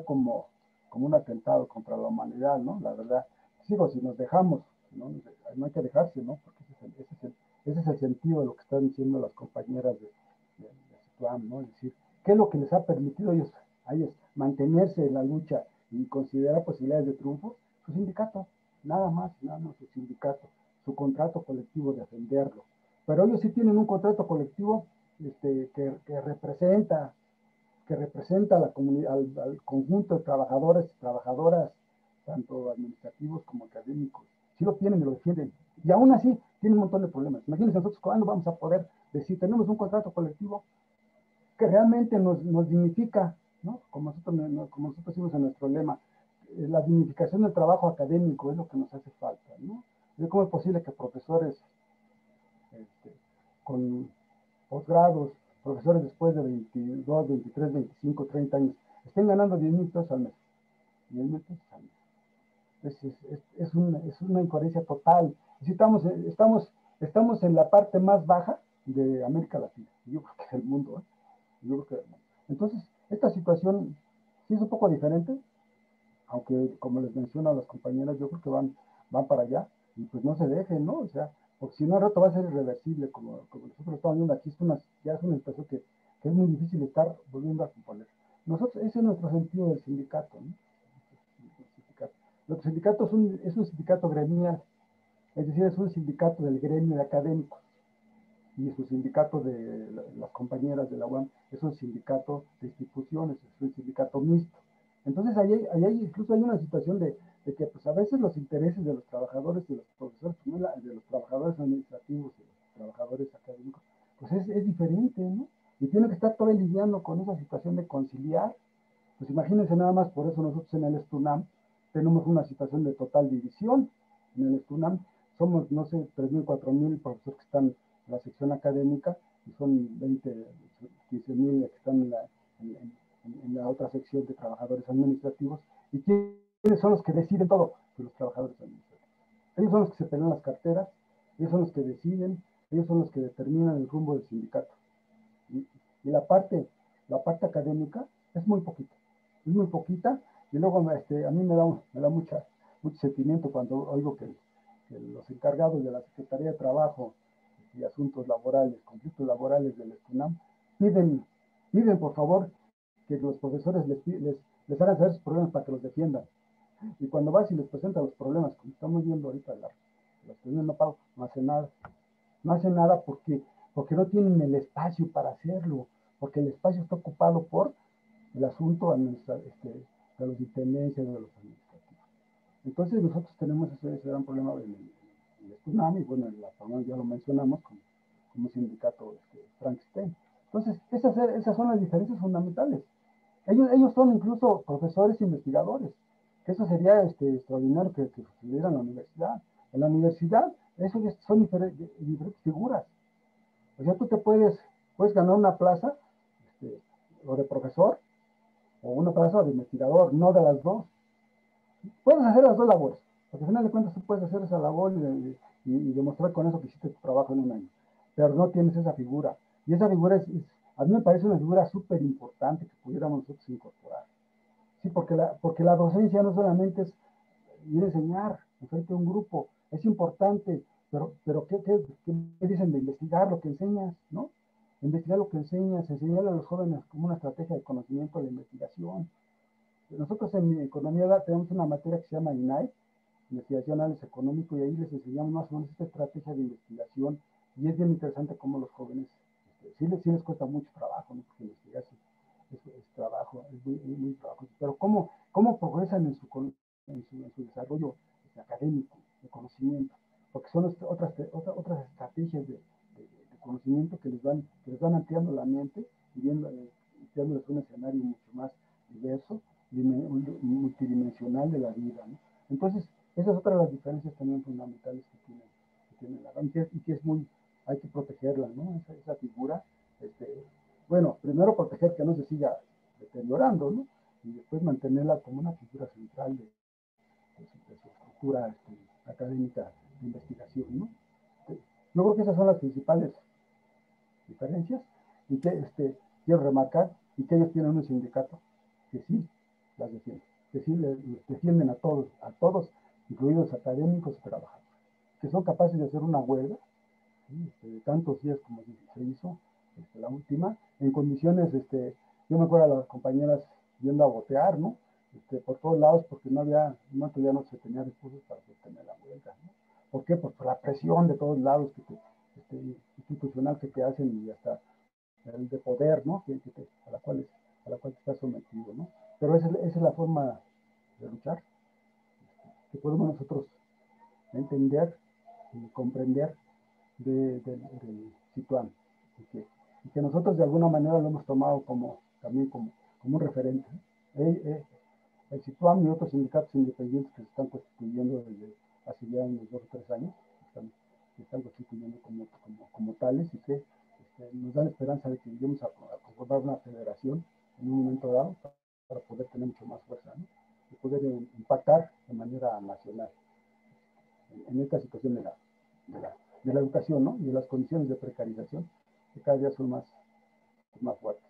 como un atentado contra la humanidad, ¿no? La verdad. Sigo, si nos dejamos, ¿no? No hay que dejarse, ¿no? Porque ese es el sentido de lo que están diciendo las compañeras de Situam, ¿no? Es decir, ¿qué es lo que les ha permitido a ellos mantenerse en la lucha y considerar posibilidades de triunfo? Su sindicato, nada más su sindicato, su contrato colectivo de defenderlo. Pero ellos sí tienen un contrato colectivo que representa a la comunidad, al conjunto de trabajadores y trabajadoras, tanto administrativos como académicos. Sí lo tienen y lo defienden. Y aún así tienen un montón de problemas. Imagínense nosotros cuándo vamos a poder decir, tenemos un contrato colectivo que realmente nos dignifica, ¿no? Como nosotros decimos en nuestro lema, la dignificación del trabajo académico es lo que nos hace falta, ¿no? ¿Cómo es posible que profesores con posgrados, profesores después de 22, 23, 25, 30 años, estén ganando 10,000 pesos al mes? 10,000 pesos al mes. Es una incoherencia total. Estamos en la parte más baja de América Latina, yo creo que del mundo, yo creo que del mundo. Entonces, esta situación sí es un poco diferente, aunque como les menciono a las compañeras, yo creo que van para allá, y pues no se dejen, ¿no? O sea, porque si no, al rato va a ser irreversible, como nosotros estamos viendo aquí, ya es una situación que es muy difícil estar volviendo a componer. Ese es nuestro sentido del sindicato, ¿no? Nuestro sindicato es un sindicato gremial, es decir, es un sindicato del gremio de académicos, y su sindicato de las compañeras de la UAM es un sindicato de instituciones, es un sindicato mixto. Entonces, ahí incluso hay una situación de que pues, a veces los intereses de los trabajadores y de los profesores, de los trabajadores administrativos y de los trabajadores académicos, pues es diferente, ¿no? Y tiene que estar todo lidiando con esa situación de conciliar. Pues imagínense nada más, por eso nosotros en el Estunam tenemos una situación de total división. En el Estunam somos, no sé, 3,000, 4,000 profesores que están en la sección académica, y son 20, 15,000 que están en la otra sección de trabajadores administrativos. ¿Y quiénes son los que deciden todo? Pues los trabajadores administrativos. Ellos son los que se pelean las carteras, ellos son los que deciden, ellos son los que determinan el rumbo del sindicato. Y la parte académica es muy poquita, y luego a mí me da mucho sentimiento cuando oigo que los encargados de la Secretaría de Trabajo y Asuntos Laborales, Conflictos Laborales del Estunam, piden por favor que los profesores les hagan saber sus problemas para que los defiendan. Y cuando vas y les presentas los problemas, como estamos viendo ahorita, las personas no pago, no hace nada. No hace nada porque no tienen el espacio para hacerlo, porque el espacio está ocupado por el asunto de los intendencias, de los administrativos. Entonces nosotros tenemos ese gran problema del Estunam, y bueno, la FAMAS ya lo mencionamos como sindicato Frankenstein. Entonces, esas son las diferencias fundamentales. Ellos son incluso profesores e investigadores, que eso sería extraordinario que sucediera en la universidad. En la universidad, eso son diferentes figuras. O sea, tú puedes ganar una plaza o de profesor o una plaza de investigador, no de las dos. Puedes hacer las dos labores, porque al final de cuentas tú puedes hacer esa labor y demostrar con eso que hiciste tu trabajo en un año, pero no tienes esa figura. Y esa figura A mí me parece una figura súper importante que pudiéramos nosotros incorporar. Sí, porque la docencia no solamente es ir a enseñar frente a un grupo, es importante, pero ¿qué dicen de investigar lo que enseñas, ¿no? Investigar lo que enseñas, enseñarle a los jóvenes como una estrategia de conocimiento de la investigación. Nosotros en economía tenemos una materia que se llama INAI, Investigación, Análisis Económico, y ahí les enseñamos más o menos esta estrategia de investigación, y es bien interesante cómo los jóvenes, sí les cuesta mucho trabajo, ¿no? Porque investigar es trabajo, es muy trabajo, pero cómo progresan en su desarrollo académico, de conocimiento, porque son otras estrategias de conocimiento que les van ampliando la mente y dándoles un escenario mucho más diverso, multidimensional de la vida, ¿no? Entonces, esa es otra de las diferencias también fundamentales que tiene la RAM, y que es hay que protegerla, ¿no? Esa figura, bueno, primero proteger que no se siga deteriorando, ¿no? Y después mantenerla como una figura central de su estructura académica de investigación, ¿no? Yo creo que esas son las principales diferencias, y que quiero remarcar, y que ellos tienen un sindicato que sí las defiende, que sí les defienden a todos, incluidos académicos y trabajadores, que son capaces de hacer una huelga, ¿sí? De tantos días como se hizo, la última, en condiciones, yo me acuerdo a las compañeras yendo a botear, ¿no? Por todos lados, porque ya no se tenía recursos para sostener la huelga, ¿no? ¿Por qué? Pues por la presión de todos lados institucional que te hacen, y hasta el de poder, ¿no? A la cual te estás sometido, ¿no? Pero esa es la forma de luchar, que podemos nosotros entender y comprender del Situán, y que nosotros de alguna manera lo hemos tomado también como un referente. El Situán y otros sindicatos independientes que se están constituyendo desde hace ya unos 2 o 3 años, se están constituyendo como tales, y que nos dan esperanza de que lleguemos a conformar una federación en un momento dado para poder tener mucho más fuerza, ¿no? Y poder impactar de manera nacional en esta situación de la educación, ¿no? Y de las condiciones de precarización que cada día son más fuertes.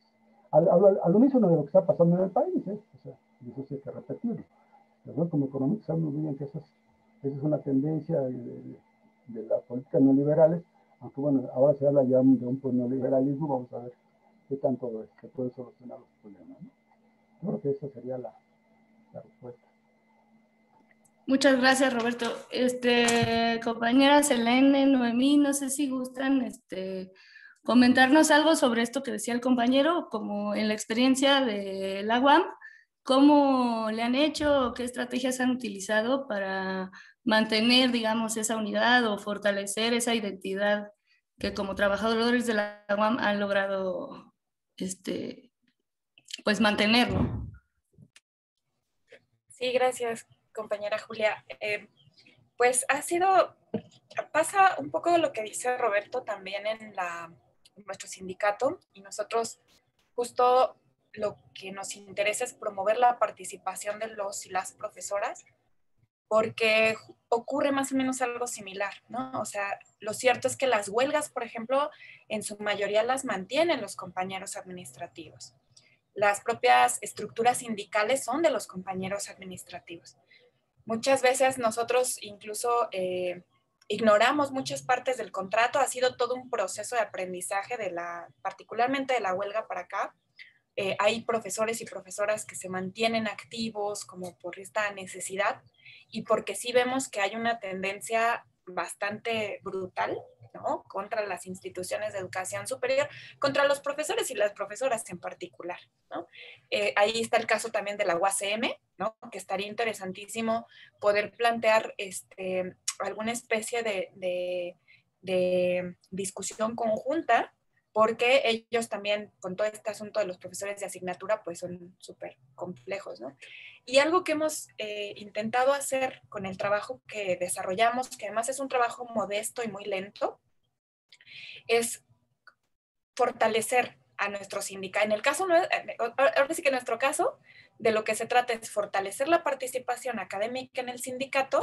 Al unísono de lo que está pasando en el país, o sea, y eso sí hay que repetirlo. Nosotros como economistas sabemos muy bien que esa es una tendencia de las políticas neoliberales, aunque bueno, ahora se habla ya de un neoliberalismo. Vamos a ver qué tanto se puede solucionar los problemas, ¿no? Yo creo que esa sería la respuesta. Muchas gracias, Roberto. Compañera Selene, Noemí, no sé si gustan comentarnos algo sobre esto que decía el compañero, como en la experiencia de la UAM, cómo le han hecho, qué estrategias han utilizado para mantener, digamos, esa unidad o fortalecer esa identidad que como trabajadores de la UAM han logrado pues mantenerlo. Sí, gracias, compañera Julia. Pues pasa un poco lo que dice Roberto también en nuestro sindicato, y nosotros justo lo que nos interesa es promover la participación de los y las profesoras, porque ocurre más o menos algo similar, ¿no? O sea, lo cierto es que las huelgas, por ejemplo, en su mayoría las mantienen los compañeros administrativos. Las propias estructuras sindicales son de los compañeros administrativos. Muchas veces nosotros incluso ignoramos muchas partes del contrato. Ha sido todo un proceso de aprendizaje particularmente de la huelga para acá. Hay profesores y profesoras que se mantienen activos como por esta necesidad, y porque sí vemos que hay una tendencia bastante brutal, ¿no?, contra las instituciones de educación superior, contra los profesores y las profesoras en particular, ¿no? Ahí está el caso también de la UACM, ¿no?, que estaría interesantísimo poder plantear alguna especie de discusión conjunta, porque ellos también, con todo este asunto de los profesores de asignatura, pues son súper complejos, ¿no? Y algo que hemos intentado hacer con el trabajo que desarrollamos, que además es un trabajo modesto y muy lento, es fortalecer a nuestro sindicato. En el caso, ahora sí que en nuestro caso, de lo que se trata es fortalecer la participación académica en el sindicato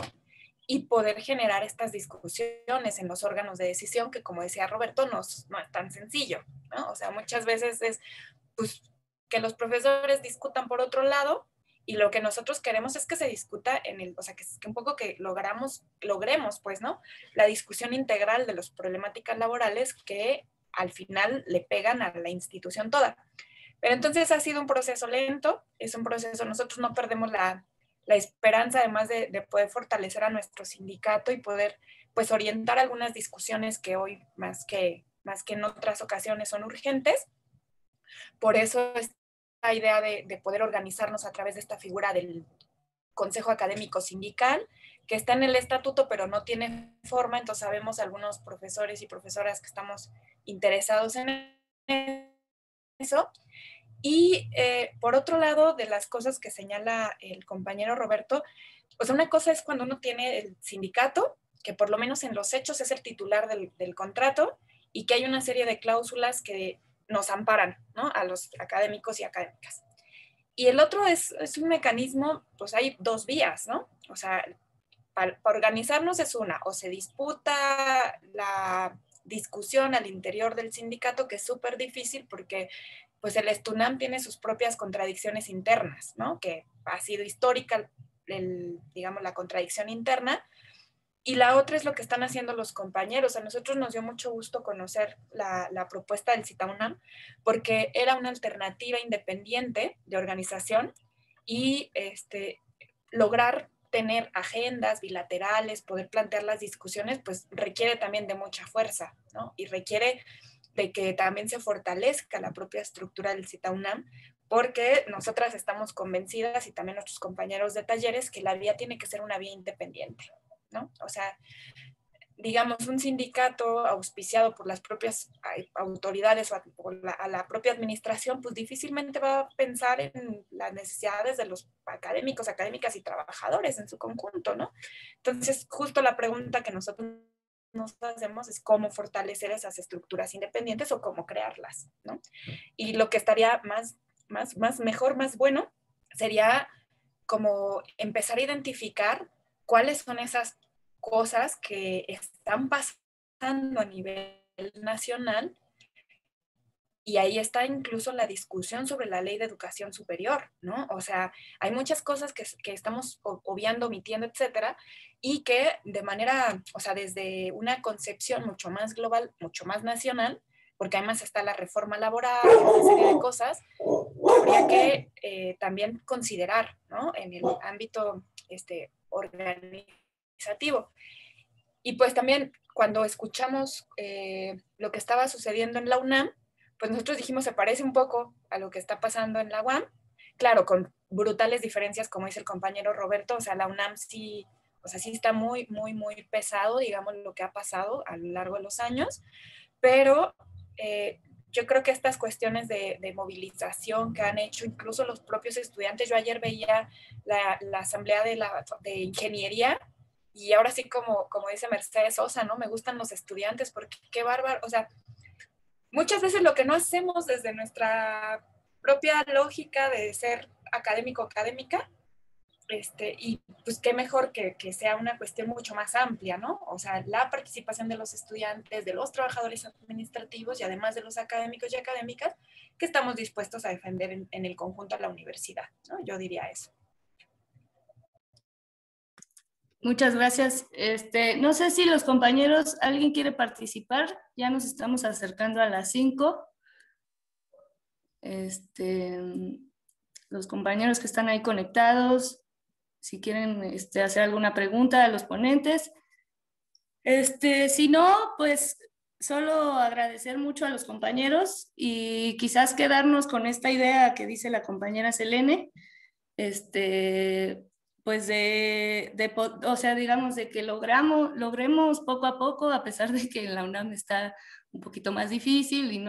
y poder generar estas discusiones en los órganos de decisión que, como decía Roberto, no es tan sencillo, ¿no? O sea, muchas veces es pues, que los profesores discutan por otro lado y lo que nosotros queremos es que se discuta o sea, que un poco que logremos, pues, ¿no? La discusión integral de las problemáticas laborales que al final le pegan a la institución toda. Pero entonces ha sido un proceso lento, es un proceso, nosotros no perdemos la esperanza, además de poder fortalecer a nuestro sindicato y poder, pues, orientar algunas discusiones que hoy, más que en otras ocasiones, son urgentes. Por eso esta idea de poder organizarnos a través de esta figura del Consejo Académico Sindical, que está en el estatuto, pero no tiene forma, entonces sabemos algunos profesores y profesoras que estamos interesados en eso. Y por otro lado, de las cosas que señala el compañero Roberto, pues una cosa es cuando uno tiene el sindicato, que por lo menos en los hechos es el titular del contrato, y que hay una serie de cláusulas que nos amparan, ¿no? A los académicos y académicas. Y el otro es un mecanismo, pues hay dos vías, ¿no? O sea, para organizarnos es una, o se disputa la discusión al interior del sindicato, que es súper difícil porque pues el Estunam tiene sus propias contradicciones internas, ¿no? Que ha sido histórica, digamos, la contradicción interna. Y la otra es lo que están haciendo los compañeros. A nosotros nos dio mucho gusto conocer la propuesta del CITAUNAM porque era una alternativa independiente de organización y lograr tener agendas bilaterales, poder plantear las discusiones, pues requiere también de mucha fuerza, ¿no? Y requiere de que también se fortalezca la propia estructura del CITAUNAM, porque nosotras estamos convencidas y también nuestros compañeros de talleres que la vía tiene que ser una vía independiente, ¿no? O sea, digamos, un sindicato auspiciado por las propias autoridades o por la propia administración, pues difícilmente va a pensar en las necesidades de los académicos, académicas y trabajadores en su conjunto, ¿no? Entonces, justo la pregunta que nosotros nos hacemos es cómo fortalecer esas estructuras independientes o cómo crearlas, ¿no? Y lo que estaría mejor, más bueno, sería como empezar a identificar cuáles son esas cosas que están pasando a nivel nacional, y ahí está incluso la discusión sobre la ley de educación superior, ¿no? O sea, hay muchas cosas que estamos obviando, omitiendo, etcétera, y que de manera, o sea, desde una concepción mucho más global, mucho más nacional, porque además está la reforma laboral, una serie de cosas, habría que también considerar, ¿no? En el ámbito organizativo. Y pues también cuando escuchamos lo que estaba sucediendo en la UNAM, pues nosotros dijimos, se parece un poco a lo que está pasando en la UAM, claro, con brutales diferencias, como dice el compañero Roberto, o sea, la UNAM sí, o sea, sí está muy, muy, muy pesado, digamos, lo que ha pasado a lo largo de los años, pero yo creo que estas cuestiones de movilización que han hecho incluso los propios estudiantes, yo ayer veía la asamblea de ingeniería, y ahora sí, como dice Mercedes Sosa, ¿no? Me gustan los estudiantes porque qué bárbaro, o sea, muchas veces lo que no hacemos desde nuestra propia lógica de ser académico o académica, y pues qué mejor que sea una cuestión mucho más amplia, ¿no? O sea, la participación de los estudiantes, de los trabajadores administrativos y además de los académicos y académicas que estamos dispuestos a defender en el conjunto de la universidad, ¿no? Yo diría eso. Muchas gracias. No sé si los compañeros, ¿alguien quiere participar? Ya nos estamos acercando a las 5. Los compañeros que están ahí conectados, si quieren hacer alguna pregunta a los ponentes. Si no, pues solo agradecer mucho a los compañeros y quizás quedarnos con esta idea que dice la compañera Selene, pues o sea, digamos, de que logremos poco a poco, a pesar de que en la UNAM está un poquito más difícil y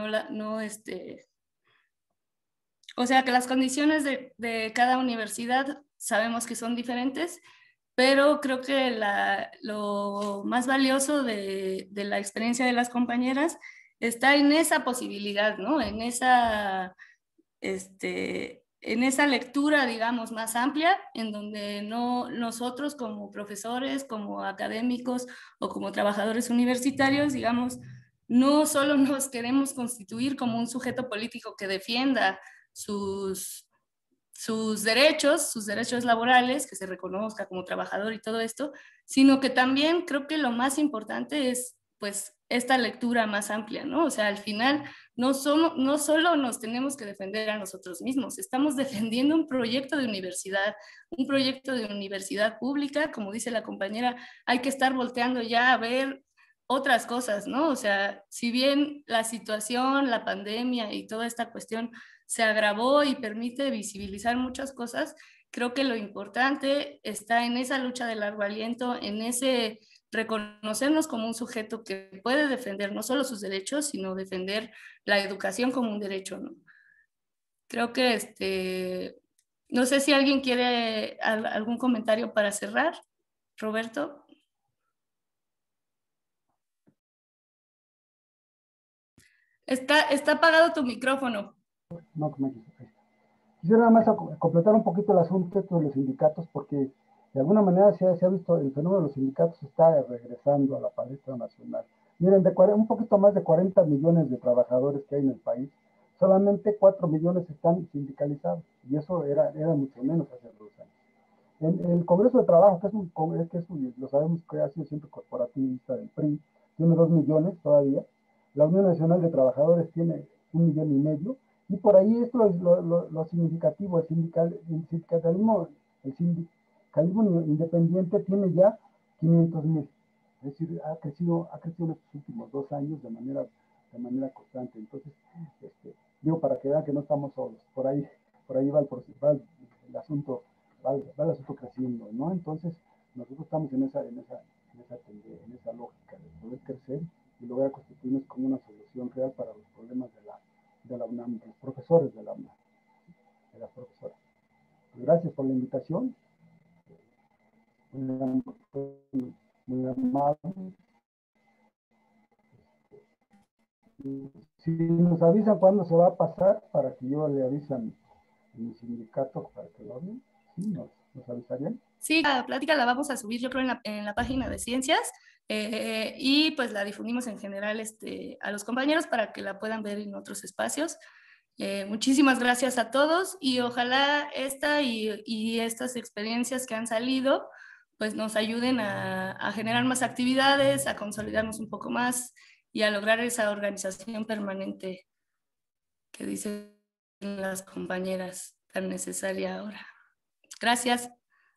o sea, que las condiciones de cada universidad sabemos que son diferentes, pero creo que lo más valioso de la experiencia de las compañeras está en esa posibilidad, ¿no? En en esa lectura, digamos, más amplia, en donde no nosotros como profesores, como académicos o como trabajadores universitarios, digamos, no solo nos queremos constituir como un sujeto político que defienda sus derechos laborales, que se reconozca como trabajador y todo esto, sino que también creo que lo más importante es pues esta lectura más amplia, ¿no? O sea, al final no solo nos tenemos que defender a nosotros mismos, estamos defendiendo un proyecto un proyecto de universidad pública, como dice la compañera, hay que estar volteando ya a ver otras cosas, ¿no? O sea, si bien la situación, la pandemia y toda esta cuestión se agravó y permite visibilizar muchas cosas, creo que lo importante está en esa lucha de largo aliento, en ese reconocernos como un sujeto que puede defender no solo sus derechos, sino defender la educación como un derecho, ¿no? Creo que no sé si alguien quiere algún comentario para cerrar. Roberto. Está apagado tu micrófono. No, que me quisiera nada más completar un poquito el asunto de los sindicatos, porque de alguna manera se ha visto el fenómeno de los sindicatos está regresando a la palestra nacional. Miren, un poquito más de 40 millones de trabajadores que hay en el país, solamente 4 millones están sindicalizados, y eso era mucho menos hace 2 años. En el Congreso de Trabajo, lo sabemos que ha sido siempre corporativista del PRI, tiene 2 millones todavía. La Unión Nacional de Trabajadores tiene 1,5 millones. Y por ahí es lo significativo, el sindicalismo independiente tiene ya 500,000. Es decir, ha crecido en estos últimos 2 años de manera constante. Entonces, digo, para que vean que no estamos solos, por ahí va el asunto, va el asunto creciendo, ¿no? Entonces, nosotros estamos en esa lógica de poder crecer y lograr constituirnos como una solución real para los problemas de la UNAM, de los profesores de la UNAM, de las profesoras. Pues gracias por la invitación. Muy amable. Si nos avisan cuándo se va a pasar, para que yo le avisan a mi sindicato para que lo vean, ¿sí? ¿Nos avisarían? Sí, la plática la vamos a subir yo creo en la página de Ciencias y pues la difundimos en general a los compañeros para que la puedan ver en otros espacios. Muchísimas gracias a todos y ojalá esta y estas experiencias que han salido pues nos ayuden a generar más actividades, a consolidarnos un poco más y a lograr esa organización permanente que dicen las compañeras tan necesaria ahora. Gracias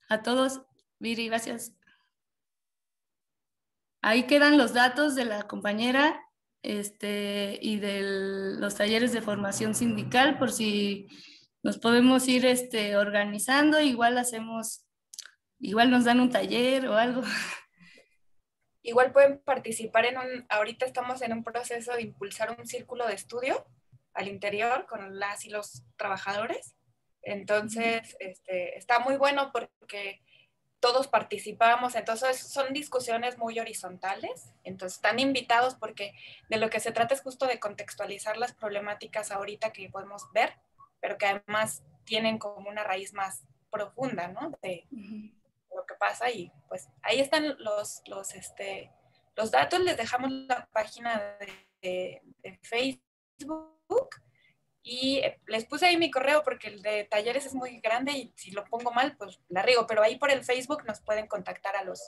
a todos. Viri, gracias. Ahí quedan los datos de la compañera y de los talleres de formación sindical por si nos podemos ir organizando, igual nos dan un taller o algo. Igual pueden participar ahorita estamos en un proceso de impulsar un círculo de estudio al interior con las y los trabajadores. Entonces, está muy bueno porque todos participamos, entonces son discusiones muy horizontales, entonces están invitados porque de lo que se trata es justo de contextualizar las problemáticas ahorita que podemos ver, pero que además tienen como una raíz más profunda, ¿no? De lo que pasa y pues ahí están los datos, les dejamos la página de Facebook y les puse ahí mi correo porque el de talleres es muy grande y si lo pongo mal, pues la riego, pero ahí por el Facebook nos pueden contactar a los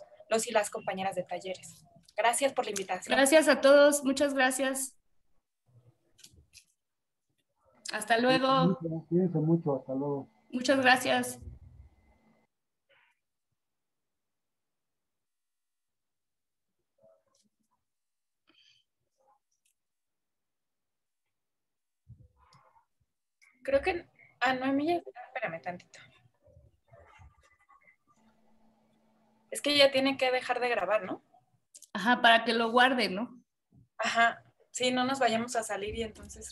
y las compañeras de talleres. Gracias por la invitación. Gracias a todos, muchas gracias. Hasta luego. Cuídense mucho, hasta luego. Muchas gracias. Creo que Noemí, espérame tantito. Es que ya tiene que dejar de grabar, ¿no? Ajá, para que lo guarde, ¿no? Ajá, sí, no nos vayamos a salir y entonces...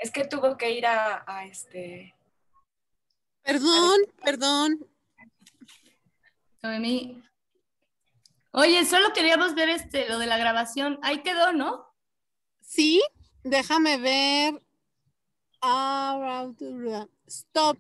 Es que tuvo que ir a Perdón. Noemí. Oye, solo queríamos ver lo de la grabación. Ahí quedó, ¿no? Sí, déjame ver. Stop.